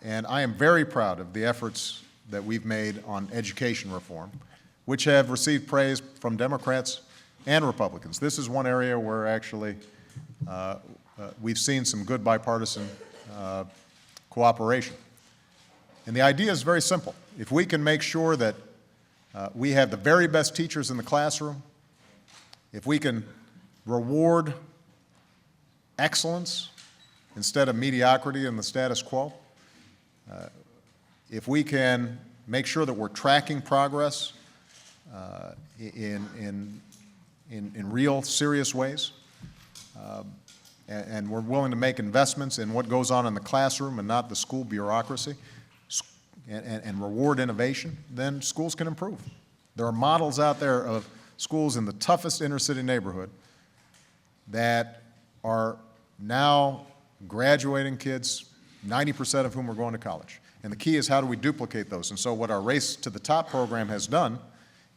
And I am very proud of the efforts that we've made on education reform, which have received praise from Democrats and Republicans. This is one area where actually we've seen some good bipartisan cooperation. And the idea is very simple. If we can make sure that we have the very best teachers in the classroom, if we can reward excellence instead of mediocrity and the status quo, if we can make sure that we're tracking progress in real serious ways, and we're willing to make investments in what goes on in the classroom and not the school bureaucracy, and reward innovation, then schools can improve. There are models out there of schools in the toughest inner city neighborhood that are now graduating kids, 90% of whom are going to college. And the key is how do we duplicate those? And so what our Race to the Top program has done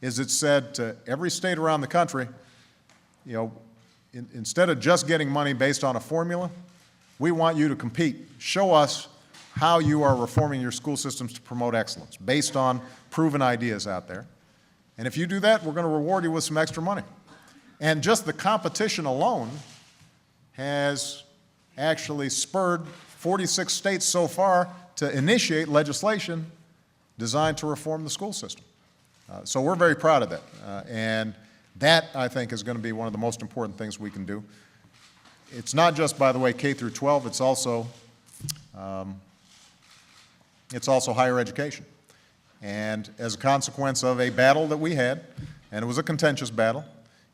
is it's said to every state around the country, you know, instead of just getting money based on a formula, we want you to compete. Show us how you are reforming your school systems to promote excellence based on proven ideas out there. And if you do that, we're going to reward you with some extra money. And just the competition alone has actually spurred 46 states so far to initiate legislation designed to reform the school system. So we're very proud of that. And that, I think, is going to be one of the most important things we can do. It's not just, by the way, K through 12, it's also higher education. And as a consequence of a battle that we had, and it was a contentious battle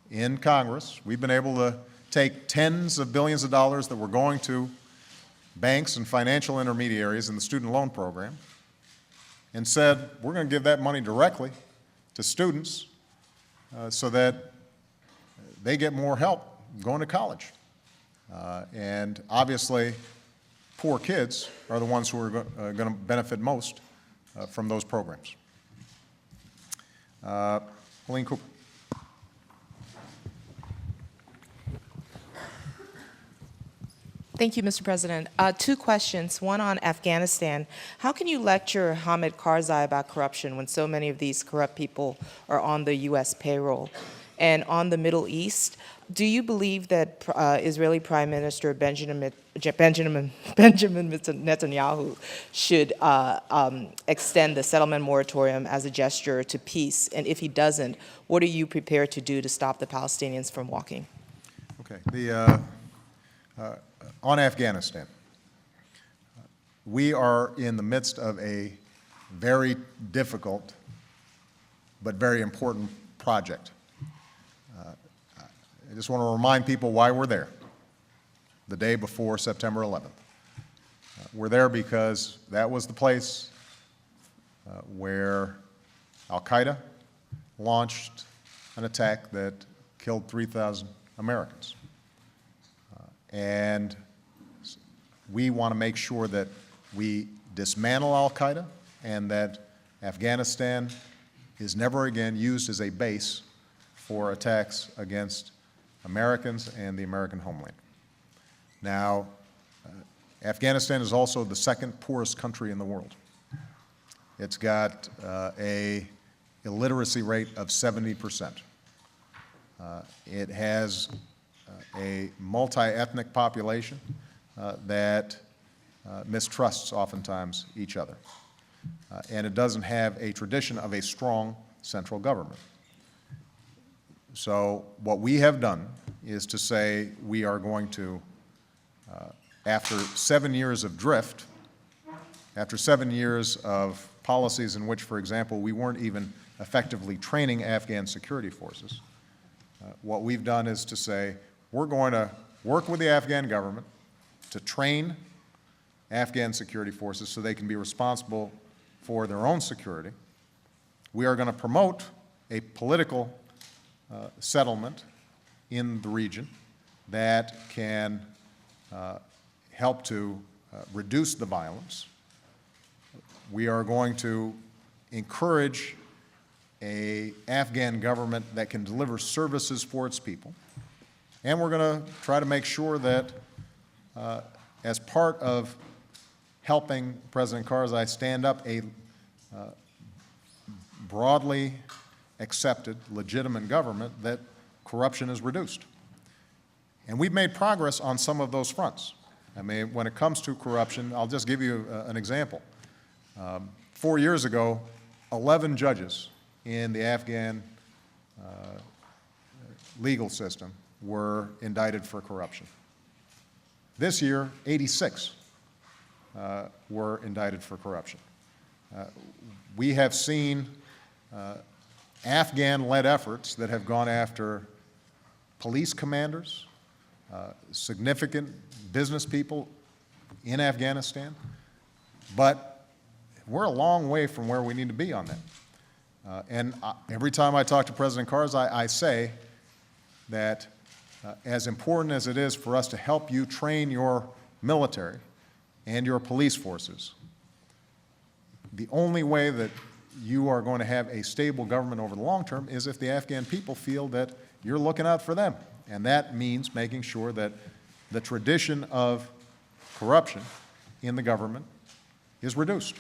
in Congress, we've been able to take tens of billions of dollars that were going to banks and financial intermediaries in the student loan program and said, we're going to give that money directly to students so that they get more help going to college. And obviously, poor kids are the ones who are going to benefit most from those programs. Helene Cooper. Thank you, Mr. President. Two questions, one on Afghanistan. How can you lecture Hamid Karzai about corruption when so many of these corrupt people are on the U.S. payroll? And on the Middle East, do you believe that Israeli Prime Minister Benjamin Netanyahu should extend the settlement moratorium as a gesture to peace? And if he doesn't, what are you prepared to do to stop the Palestinians from walking? Okay. On Afghanistan, we are in the midst of a very difficult but very important project. I just want to remind people why we're there the day before September 11th. We're there because that was the place where al-Qaeda launched an attack that killed 3,000 Americans. And we want to make sure that we dismantle al-Qaeda and that Afghanistan is never again used as a base for attacks against Americans and the American homeland. Now, Afghanistan is also the second poorest country in the world. It's got a illiteracy rate of 70%. It has a multi-ethnic population that mistrusts oftentimes each other. And it doesn't have a tradition of a strong central government. So what we have done is to say we are going to, after 7 years of drift, after 7 years of policies in which, for example, we weren't even effectively training Afghan security forces. What we've done is to say, we're going to work with the Afghan government to train Afghan security forces so they can be responsible for their own security. We are going to promote a political settlement in the region that can help to reduce the violence. We are going to encourage an Afghan government that can deliver services for its people. And we're going to try to make sure that as part of helping President Karzai stand up a broadly accepted, legitimate government, that corruption is reduced. And we've made progress on some of those fronts. I mean, when it comes to corruption, I'll just give you an example. 4 years ago, 11 judges in the Afghan legal system were indicted for corruption. This year, 86 were indicted for corruption. We have seen Afghan-led efforts that have gone after police commanders, significant business people in Afghanistan, but we're a long way from where we need to be on that. And every time I talk to President Karzai, I say that as important as it is for us to help you train your military and your police forces, the only way that you are going to have a stable government over the long term is if the Afghan people feel that you're looking out for them. And that means making sure that the tradition of corruption in the government is reduced.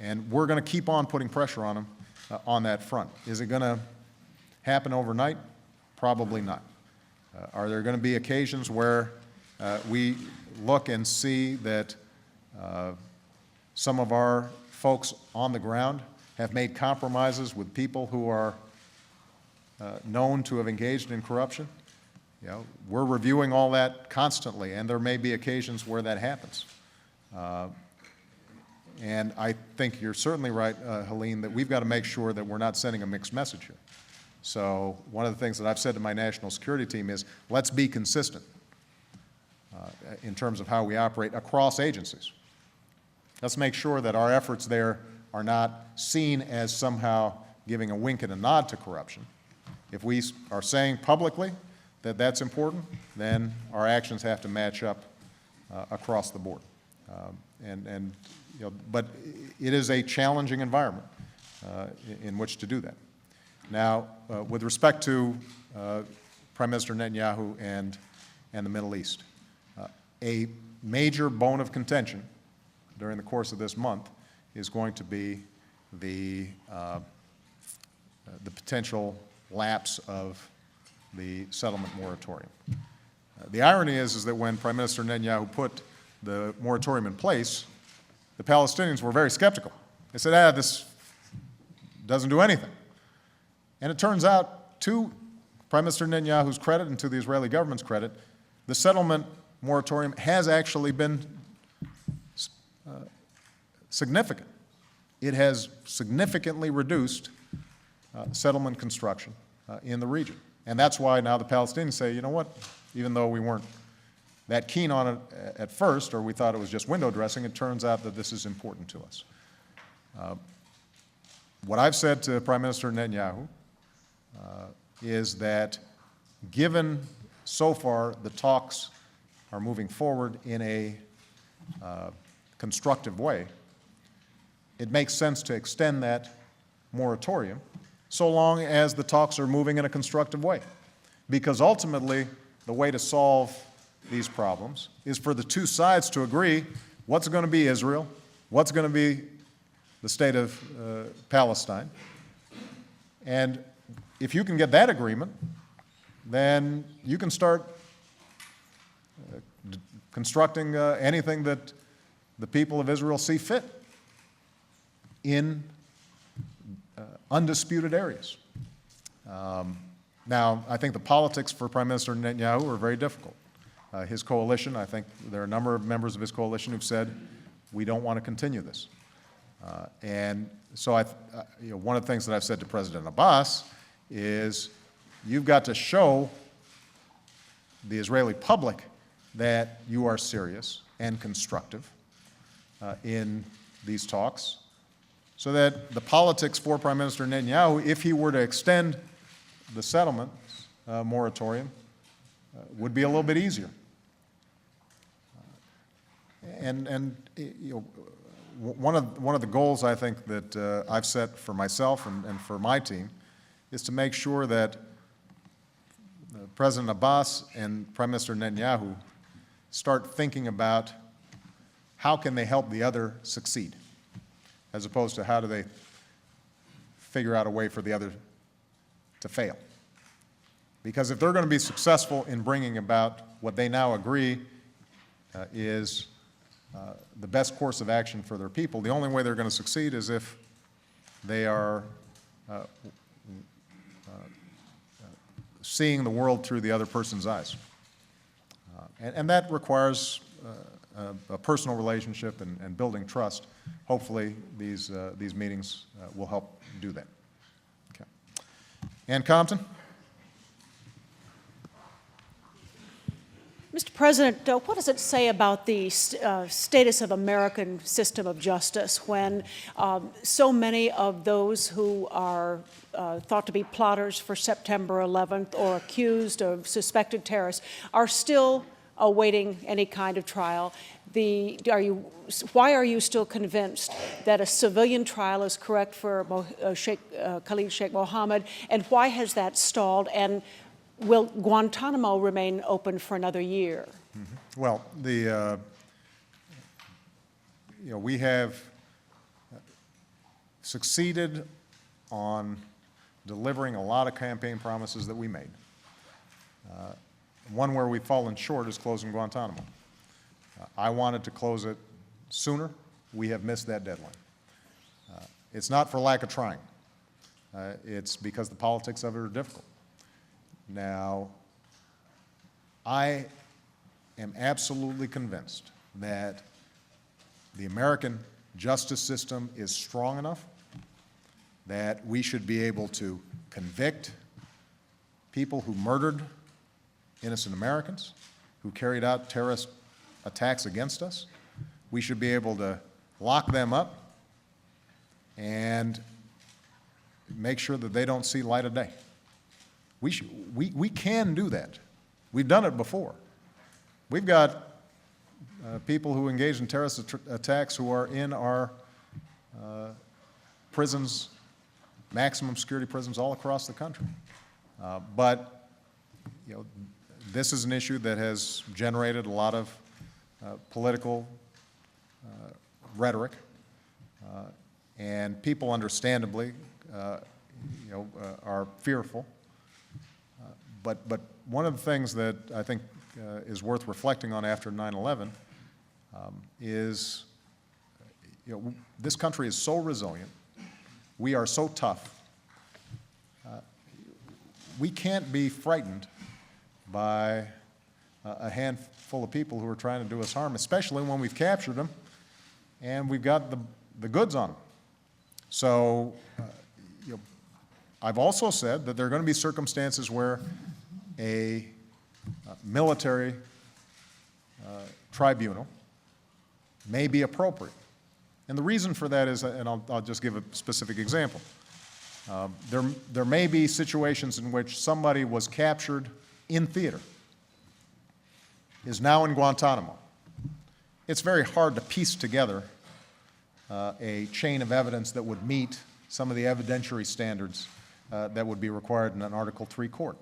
And we're going to keep on putting pressure on them on that front. Is it going to happen overnight? Probably not. Are there going to be occasions where we look and see that some of our folks on the ground have made compromises with people who are known to have engaged in corruption? You know, we're reviewing all that constantly, and there may be occasions where that happens. And I think you're certainly right, Helene, that we've got to make sure that we're not sending a mixed message here. So one of the things that I've said to my national security team is, let's be consistent in terms of how we operate across agencies. Let's make sure that our efforts there are not seen as somehow giving a wink and a nod to corruption. If we are saying publicly that that's important, then our actions have to match up across the board. You know, but it is a challenging environment in which to do that. Now, with respect to Prime Minister Netanyahu and the Middle East, a major bone of contention during the course of this month is going to be the potential lapse of the settlement moratorium. The irony is that when Prime Minister Netanyahu put the moratorium in place, the Palestinians were very skeptical. They said, this doesn't do anything. And it turns out, to Prime Minister Netanyahu's credit and to the Israeli government's credit, the settlement moratorium has actually been significant. It has significantly reduced settlement construction in the region. And that's why now the Palestinians say, you know what, even though we weren't that keen on it at first, or we thought it was just window dressing, it turns out that this is important to us. What I've said to Prime Minister Netanyahu is that given so far the talks are moving forward in a constructive way, it makes sense to extend that moratorium so long as the talks are moving in a constructive way. Because ultimately, the way to solve these problems is for the two sides to agree what's going to be Israel, what's going to be the state of Palestine. And if you can get that agreement, then you can start constructing anything that the people of Israel see fit in undisputed areas. Now, I think the politics for Prime Minister Netanyahu are very difficult. His coalition, I think there are a number of members of his coalition who've said, we don't want to continue this. And so one of the things that I've said to President Abbas is you've got to show the Israeli public that you are serious and constructive in these talks, so that the politics for Prime Minister Netanyahu, if he were to extend the settlement moratorium, would be a little bit easier. And one of the goals I think that I've set for myself and for my team is to make sure that President Abbas and Prime Minister Netanyahu start thinking about how can they help the other succeed, as opposed to how do they figure out a way for the other to fail. Because if they're going to be successful in bringing about what they now agree is the best course of action for their people, the only way they're going to succeed is if they are seeing the world through the other person's eyes. And that requires a personal relationship and building trust. Hopefully, these meetings will help do that. Okay. Ann Compton? Mr. President, what does it say about the status of American system of justice when so many of those who are thought to be plotters for September 11th or accused of suspected terrorists are still awaiting any kind of trial? Why are you still convinced that a civilian trial is correct for Khalid Sheikh Mohammed, and why has that stalled? And will Guantanamo remain open for another year? Mm-hmm. Well, we have succeeded on delivering a lot of campaign promises that we made. One where we've fallen short is closing Guantanamo. I wanted to close it sooner. We have missed that deadline. It's not for lack of trying. It's because the politics of it are difficult. Now, I am absolutely convinced that the American justice system is strong enough that we should be able to convict people who murdered innocent Americans, who carried out terrorist attacks against us. We should be able to lock them up and make sure that they don't see light of day. We can do that. We've done it before. We've got people who engage in terrorist attacks who are in our prisons, maximum security prisons all across the country. But this is an issue that has generated a lot of political rhetoric, and people understandably are fearful. But one of the things that I think is worth reflecting on after 9/11 is, this country is so resilient. We are so tough. We can't be frightened by a handful of people who are trying to do us harm, especially when we've captured them and we've got the goods on them. So, I've also said that there are going to be circumstances where a military tribunal may be appropriate. And the reason for that is, and I'll just give a specific example. There may be situations in which somebody was captured in theater, is now in Guantanamo. It's very hard to piece together a chain of evidence that would meet some of the evidentiary standards that would be required in an Article III court.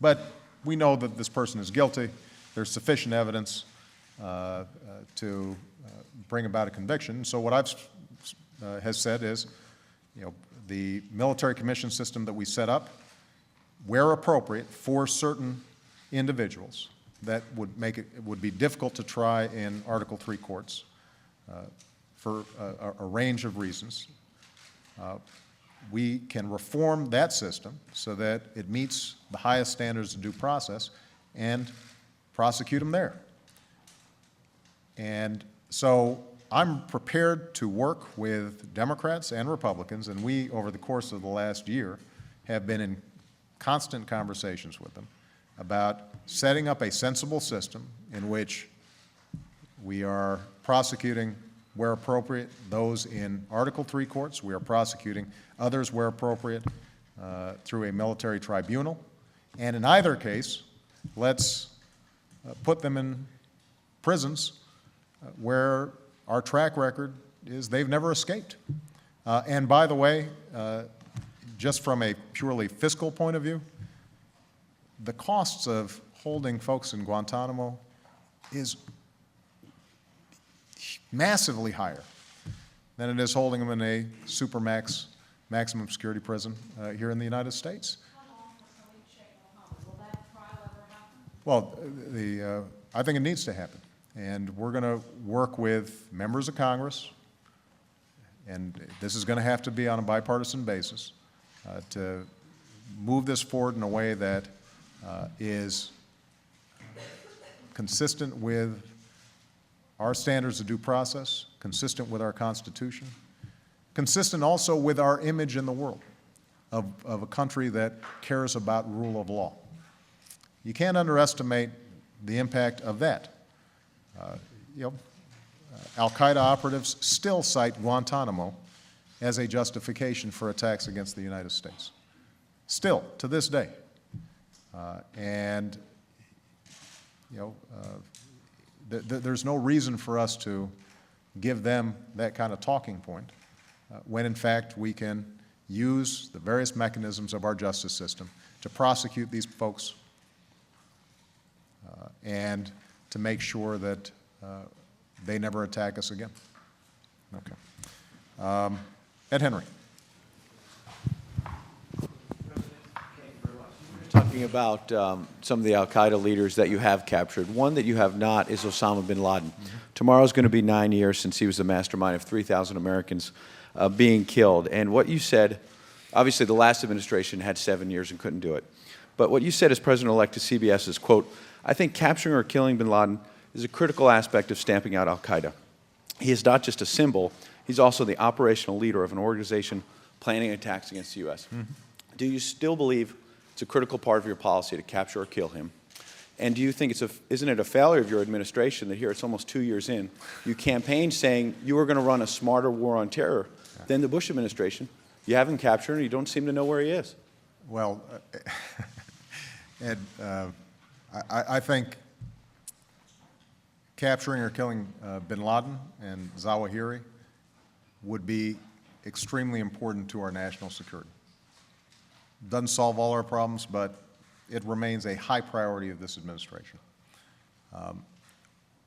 But we know that this person is guilty. There's sufficient evidence to bring about a conviction. So what I've has said is, the military commission system that we set up, where appropriate for certain individuals that would make it would be difficult to try in Article III courts for a range of reasons, we can reform that system so that it meets the highest standards of due process and prosecute them there. And so I'm prepared to work with Democrats and Republicans, and we, over the course of the last year, have been in constant conversations with them about setting up a sensible system in which we are prosecuting where appropriate those in Article III courts. We are prosecuting others where appropriate through a military tribunal. And in either case, let's put them in prisons where our track record is they've never escaped. And by the way, just from a purely fiscal point of view, the costs of holding folks in Guantanamo is massively higher than it is holding them in a supermax maximum security prison here in the United States. Well, I think it needs to happen. And we're going to work with members of Congress, and this is going to have to be on a bipartisan basis, to move this forward in a way that is consistent with our standards of due process, consistent with our Constitution, consistent also with our image in the world of a country that cares about rule of law. You can't underestimate the impact of that. Al-Qaeda operatives still cite Guantanamo as a justification for attacks against the United States. Still, to this day. There's no reason for us to give them that kind of talking point when, in fact, we can use the various mechanisms of our justice system to prosecute these folks and to make sure that they never attack us again. Okay. Ed Henry. Talking about some of the al-Qaeda leaders that you have captured. One that you have not is Osama bin Laden. Tomorrow's going to be 9 years since he was the mastermind of 3,000 Americans being killed. And what you said, obviously the last administration had 7 years and couldn't do it. But what you said as president-elect to CBS is, quote, "I think capturing or killing bin Laden is a critical aspect of stamping out al-Qaeda. He is not just a symbol, he's also the operational leader of an organization planning attacks against the U.S. Do you still believe it's a critical part of your policy to capture or kill him? And do you think isn't it a failure of your administration that here it's almost 2 years in, you campaigned saying you were going to run a smarter war on terror than the Bush administration? You haven't captured him, and you don't seem to know where he is. Well, Ed, I think capturing or killing bin Laden and Zawahiri would be extremely important to our national security. Doesn't solve all our problems, but it remains a high priority of this administration.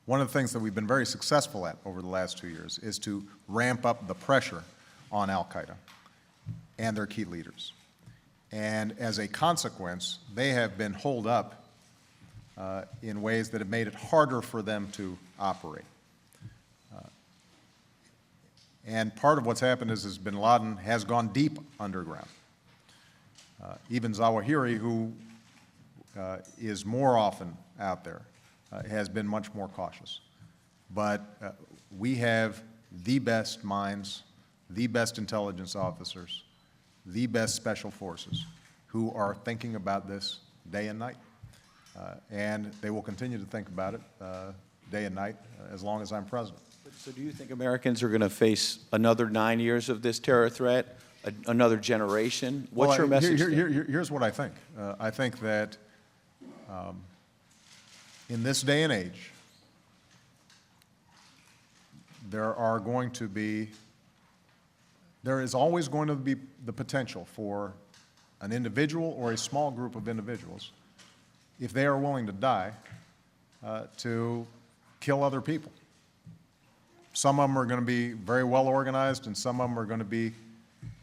One of the things that we've been very successful at over the last 2 years is to ramp up the pressure on al-Qaeda and their key leaders. And as a consequence, they have been holed up in ways that have made it harder for them to operate. And part of what's happened is bin Laden has gone deep underground. Even Zawahiri, who is more often out there, has been much more cautious. But we have the best minds, the best intelligence officers, the best special forces who are thinking about this day and night. And they will continue to think about it day and night as long as I'm president. So do you think Americans are going to face another 9 years of this terror threat, another generation? What's your message? Here's what I think. I think that in this day and age, there is always going to be the potential for an individual or a small group of individuals, if they are willing to die, to kill other people. Some of them are going to be very well organized, and some of them are going to be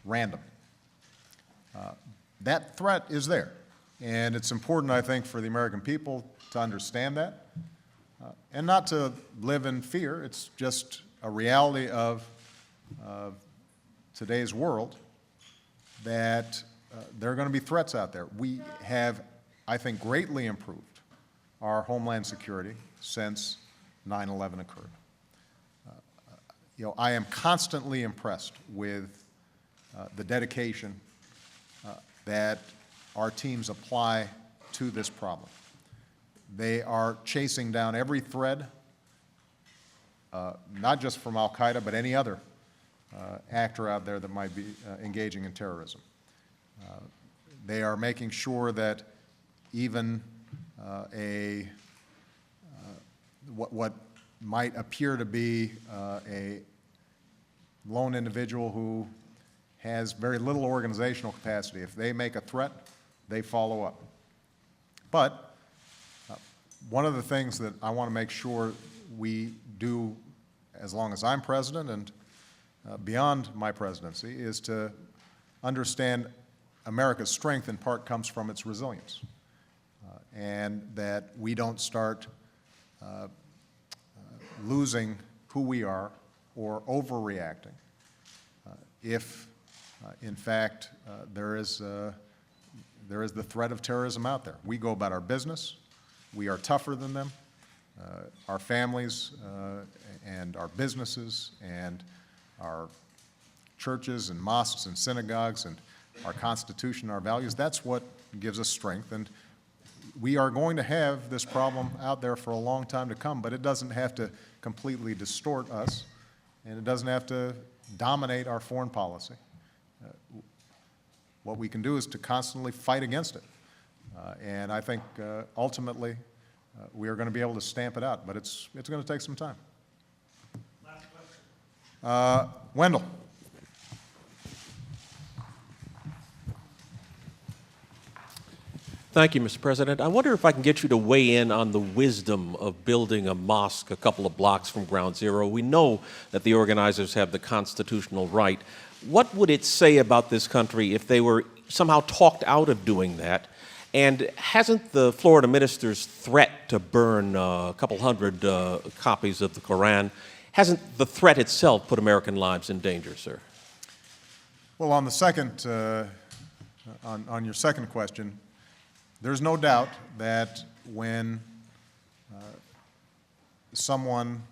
random. That threat is there, and it's important, I think, for the American people to understand that and not to live in fear. It's just a reality of today's world that there are going to be threats out there. We have, I think, greatly improved our homeland security since 9/11 occurred. I am constantly impressed with the dedication that our teams apply to this problem. They are chasing down every thread, not just from al-Qaeda, but any other actor out there that might be engaging in terrorism. They are making sure that even what might appear to be a lone individual who has very little organizational capacity, if they make a threat, they follow up. But one of the things that I want to make sure we do as long as I'm president and beyond my presidency is to understand America's strength in part comes from its resilience, and that we don't start losing who we are or overreacting if, in fact, there is the threat of terrorism out there. We go about our business. We are tougher than them. Our families and our businesses and our churches and mosques and synagogues and our Constitution, our values, that's what gives us strength. And we are going to have this problem out there for a long time to come, but it doesn't have to completely distort us, and it doesn't have to dominate our foreign policy. What we can do is to constantly fight against it. And I think ultimately we are going to be able to stamp it out, but it's going to take some time. Last question. Wendell. Thank you, Mr. President. I wonder if I can get you to weigh in on the wisdom of building a mosque a couple of blocks from Ground Zero. We know that the organizers have the constitutional right. What would it say about this country if they were somehow talked out of doing that? And hasn't the Florida minister's threat to burn a couple hundred copies of the Koran, hasn't the threat itself put American lives in danger, sir? Well, on the second, on your second question, there's no doubt that when someone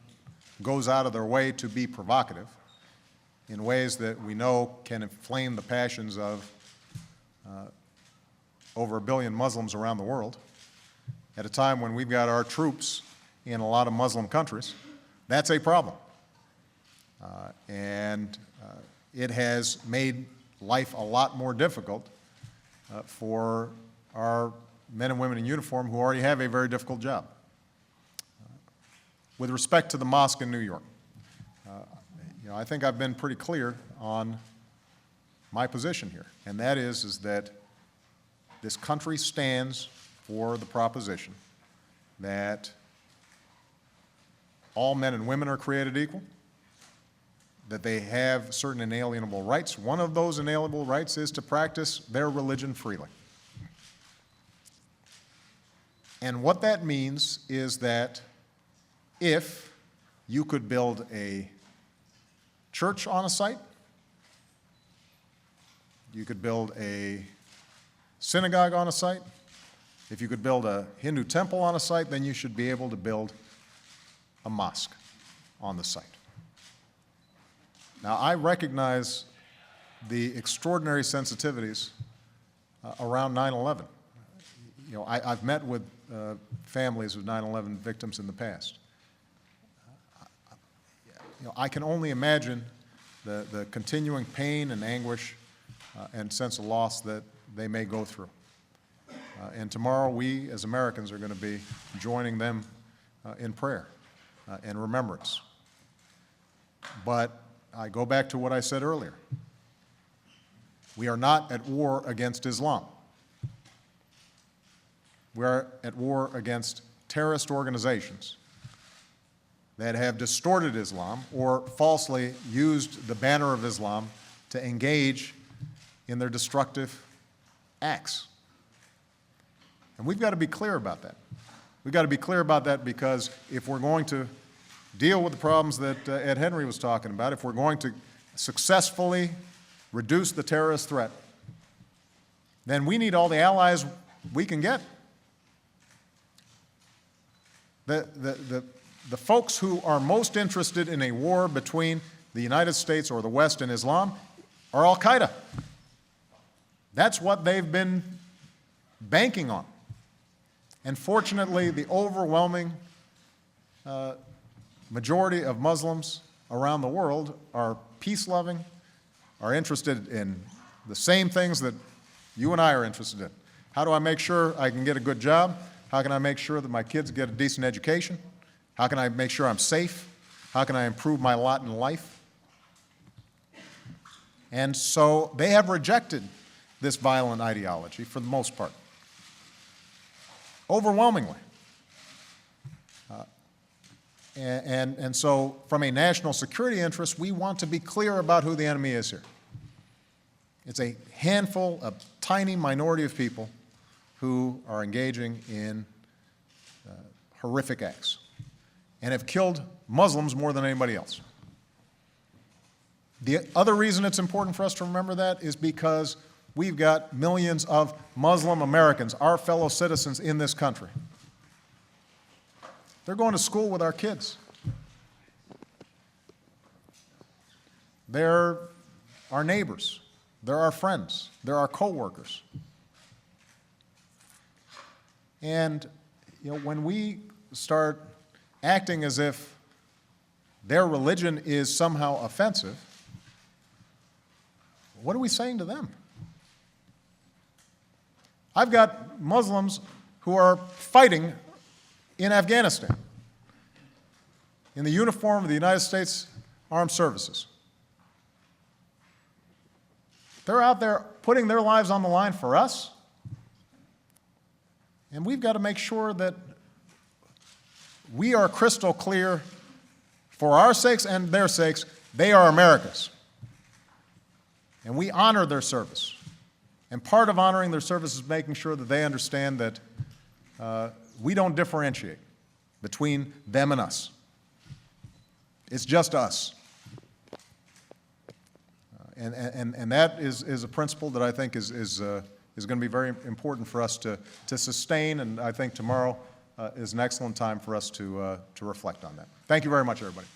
goes out of their way to be provocative in ways that we know can inflame the passions of over 1 billion Muslims around the world, at a time when we've got our troops in a lot of Muslim countries, that's a problem. And it has made life a lot more difficult for our men and women in uniform who already have a very difficult job. With respect to the mosque in New York, I think I've been pretty clear on my position here, and that is that this country stands for the proposition that all men and women are created equal, that they have certain inalienable rights. One of those inalienable rights is to practice their religion freely. And what that means is that if you could build a church on a site, you could build a synagogue on a site, if you could build a Hindu temple on a site, then you should be able to build a mosque on the site. Now, I recognize the extraordinary sensitivities around 9/11. I've met with families of 9/11 victims in the past. I can only imagine the continuing pain and anguish and sense of loss that they may go through. And tomorrow we, as Americans, are going to be joining them in prayer and remembrance. But I go back to what I said earlier. We are not at war against Islam. We are at war against terrorist organizations that have distorted Islam or falsely used the banner of Islam to engage in their destructive acts. And we've got to be clear about that. We've got to be clear about that because if we're going to deal with the problems that Ed Henry was talking about, if we're going to successfully reduce the terrorist threat, then we need all the allies we can get. The folks who are most interested in a war between the United States or the West in Islam are Al-Qaeda. That's what they've been banking on. And fortunately, the overwhelming majority of Muslims around the world are peace-loving, are interested in the same things that you and I are interested in. How do I make sure I can get a good job? How can I make sure that my kids get a decent education? How can I make sure I'm safe? How can I improve my lot in life? And so they have rejected this violent ideology for the most part, overwhelmingly. And so from a national security interest, we want to be clear about who the enemy is here. It's a handful, a tiny minority of people who are engaging in horrific acts and have killed Muslims more than anybody else. The other reason it's important for us to remember that is because we've got millions of Muslim Americans, our fellow citizens in this country. They're going to school with our kids. They're our neighbors. They're our friends. They're our co-workers. And when we start acting as if their religion is somehow offensive, what are we saying to them? I've got Muslims who are fighting in Afghanistan in the uniform of the United States Armed Services. They're out there putting their lives on the line for us, and we've got to make sure that we are crystal clear for our sakes and their sakes. They are Americans, and we honor their service. And part of honoring their service is making sure that they understand that we don't differentiate between them and us. It's just us. And that is a principle that I think is going to be very important for us to sustain, and I think tomorrow is an excellent time for us to reflect on that. Thank you very much, everybody.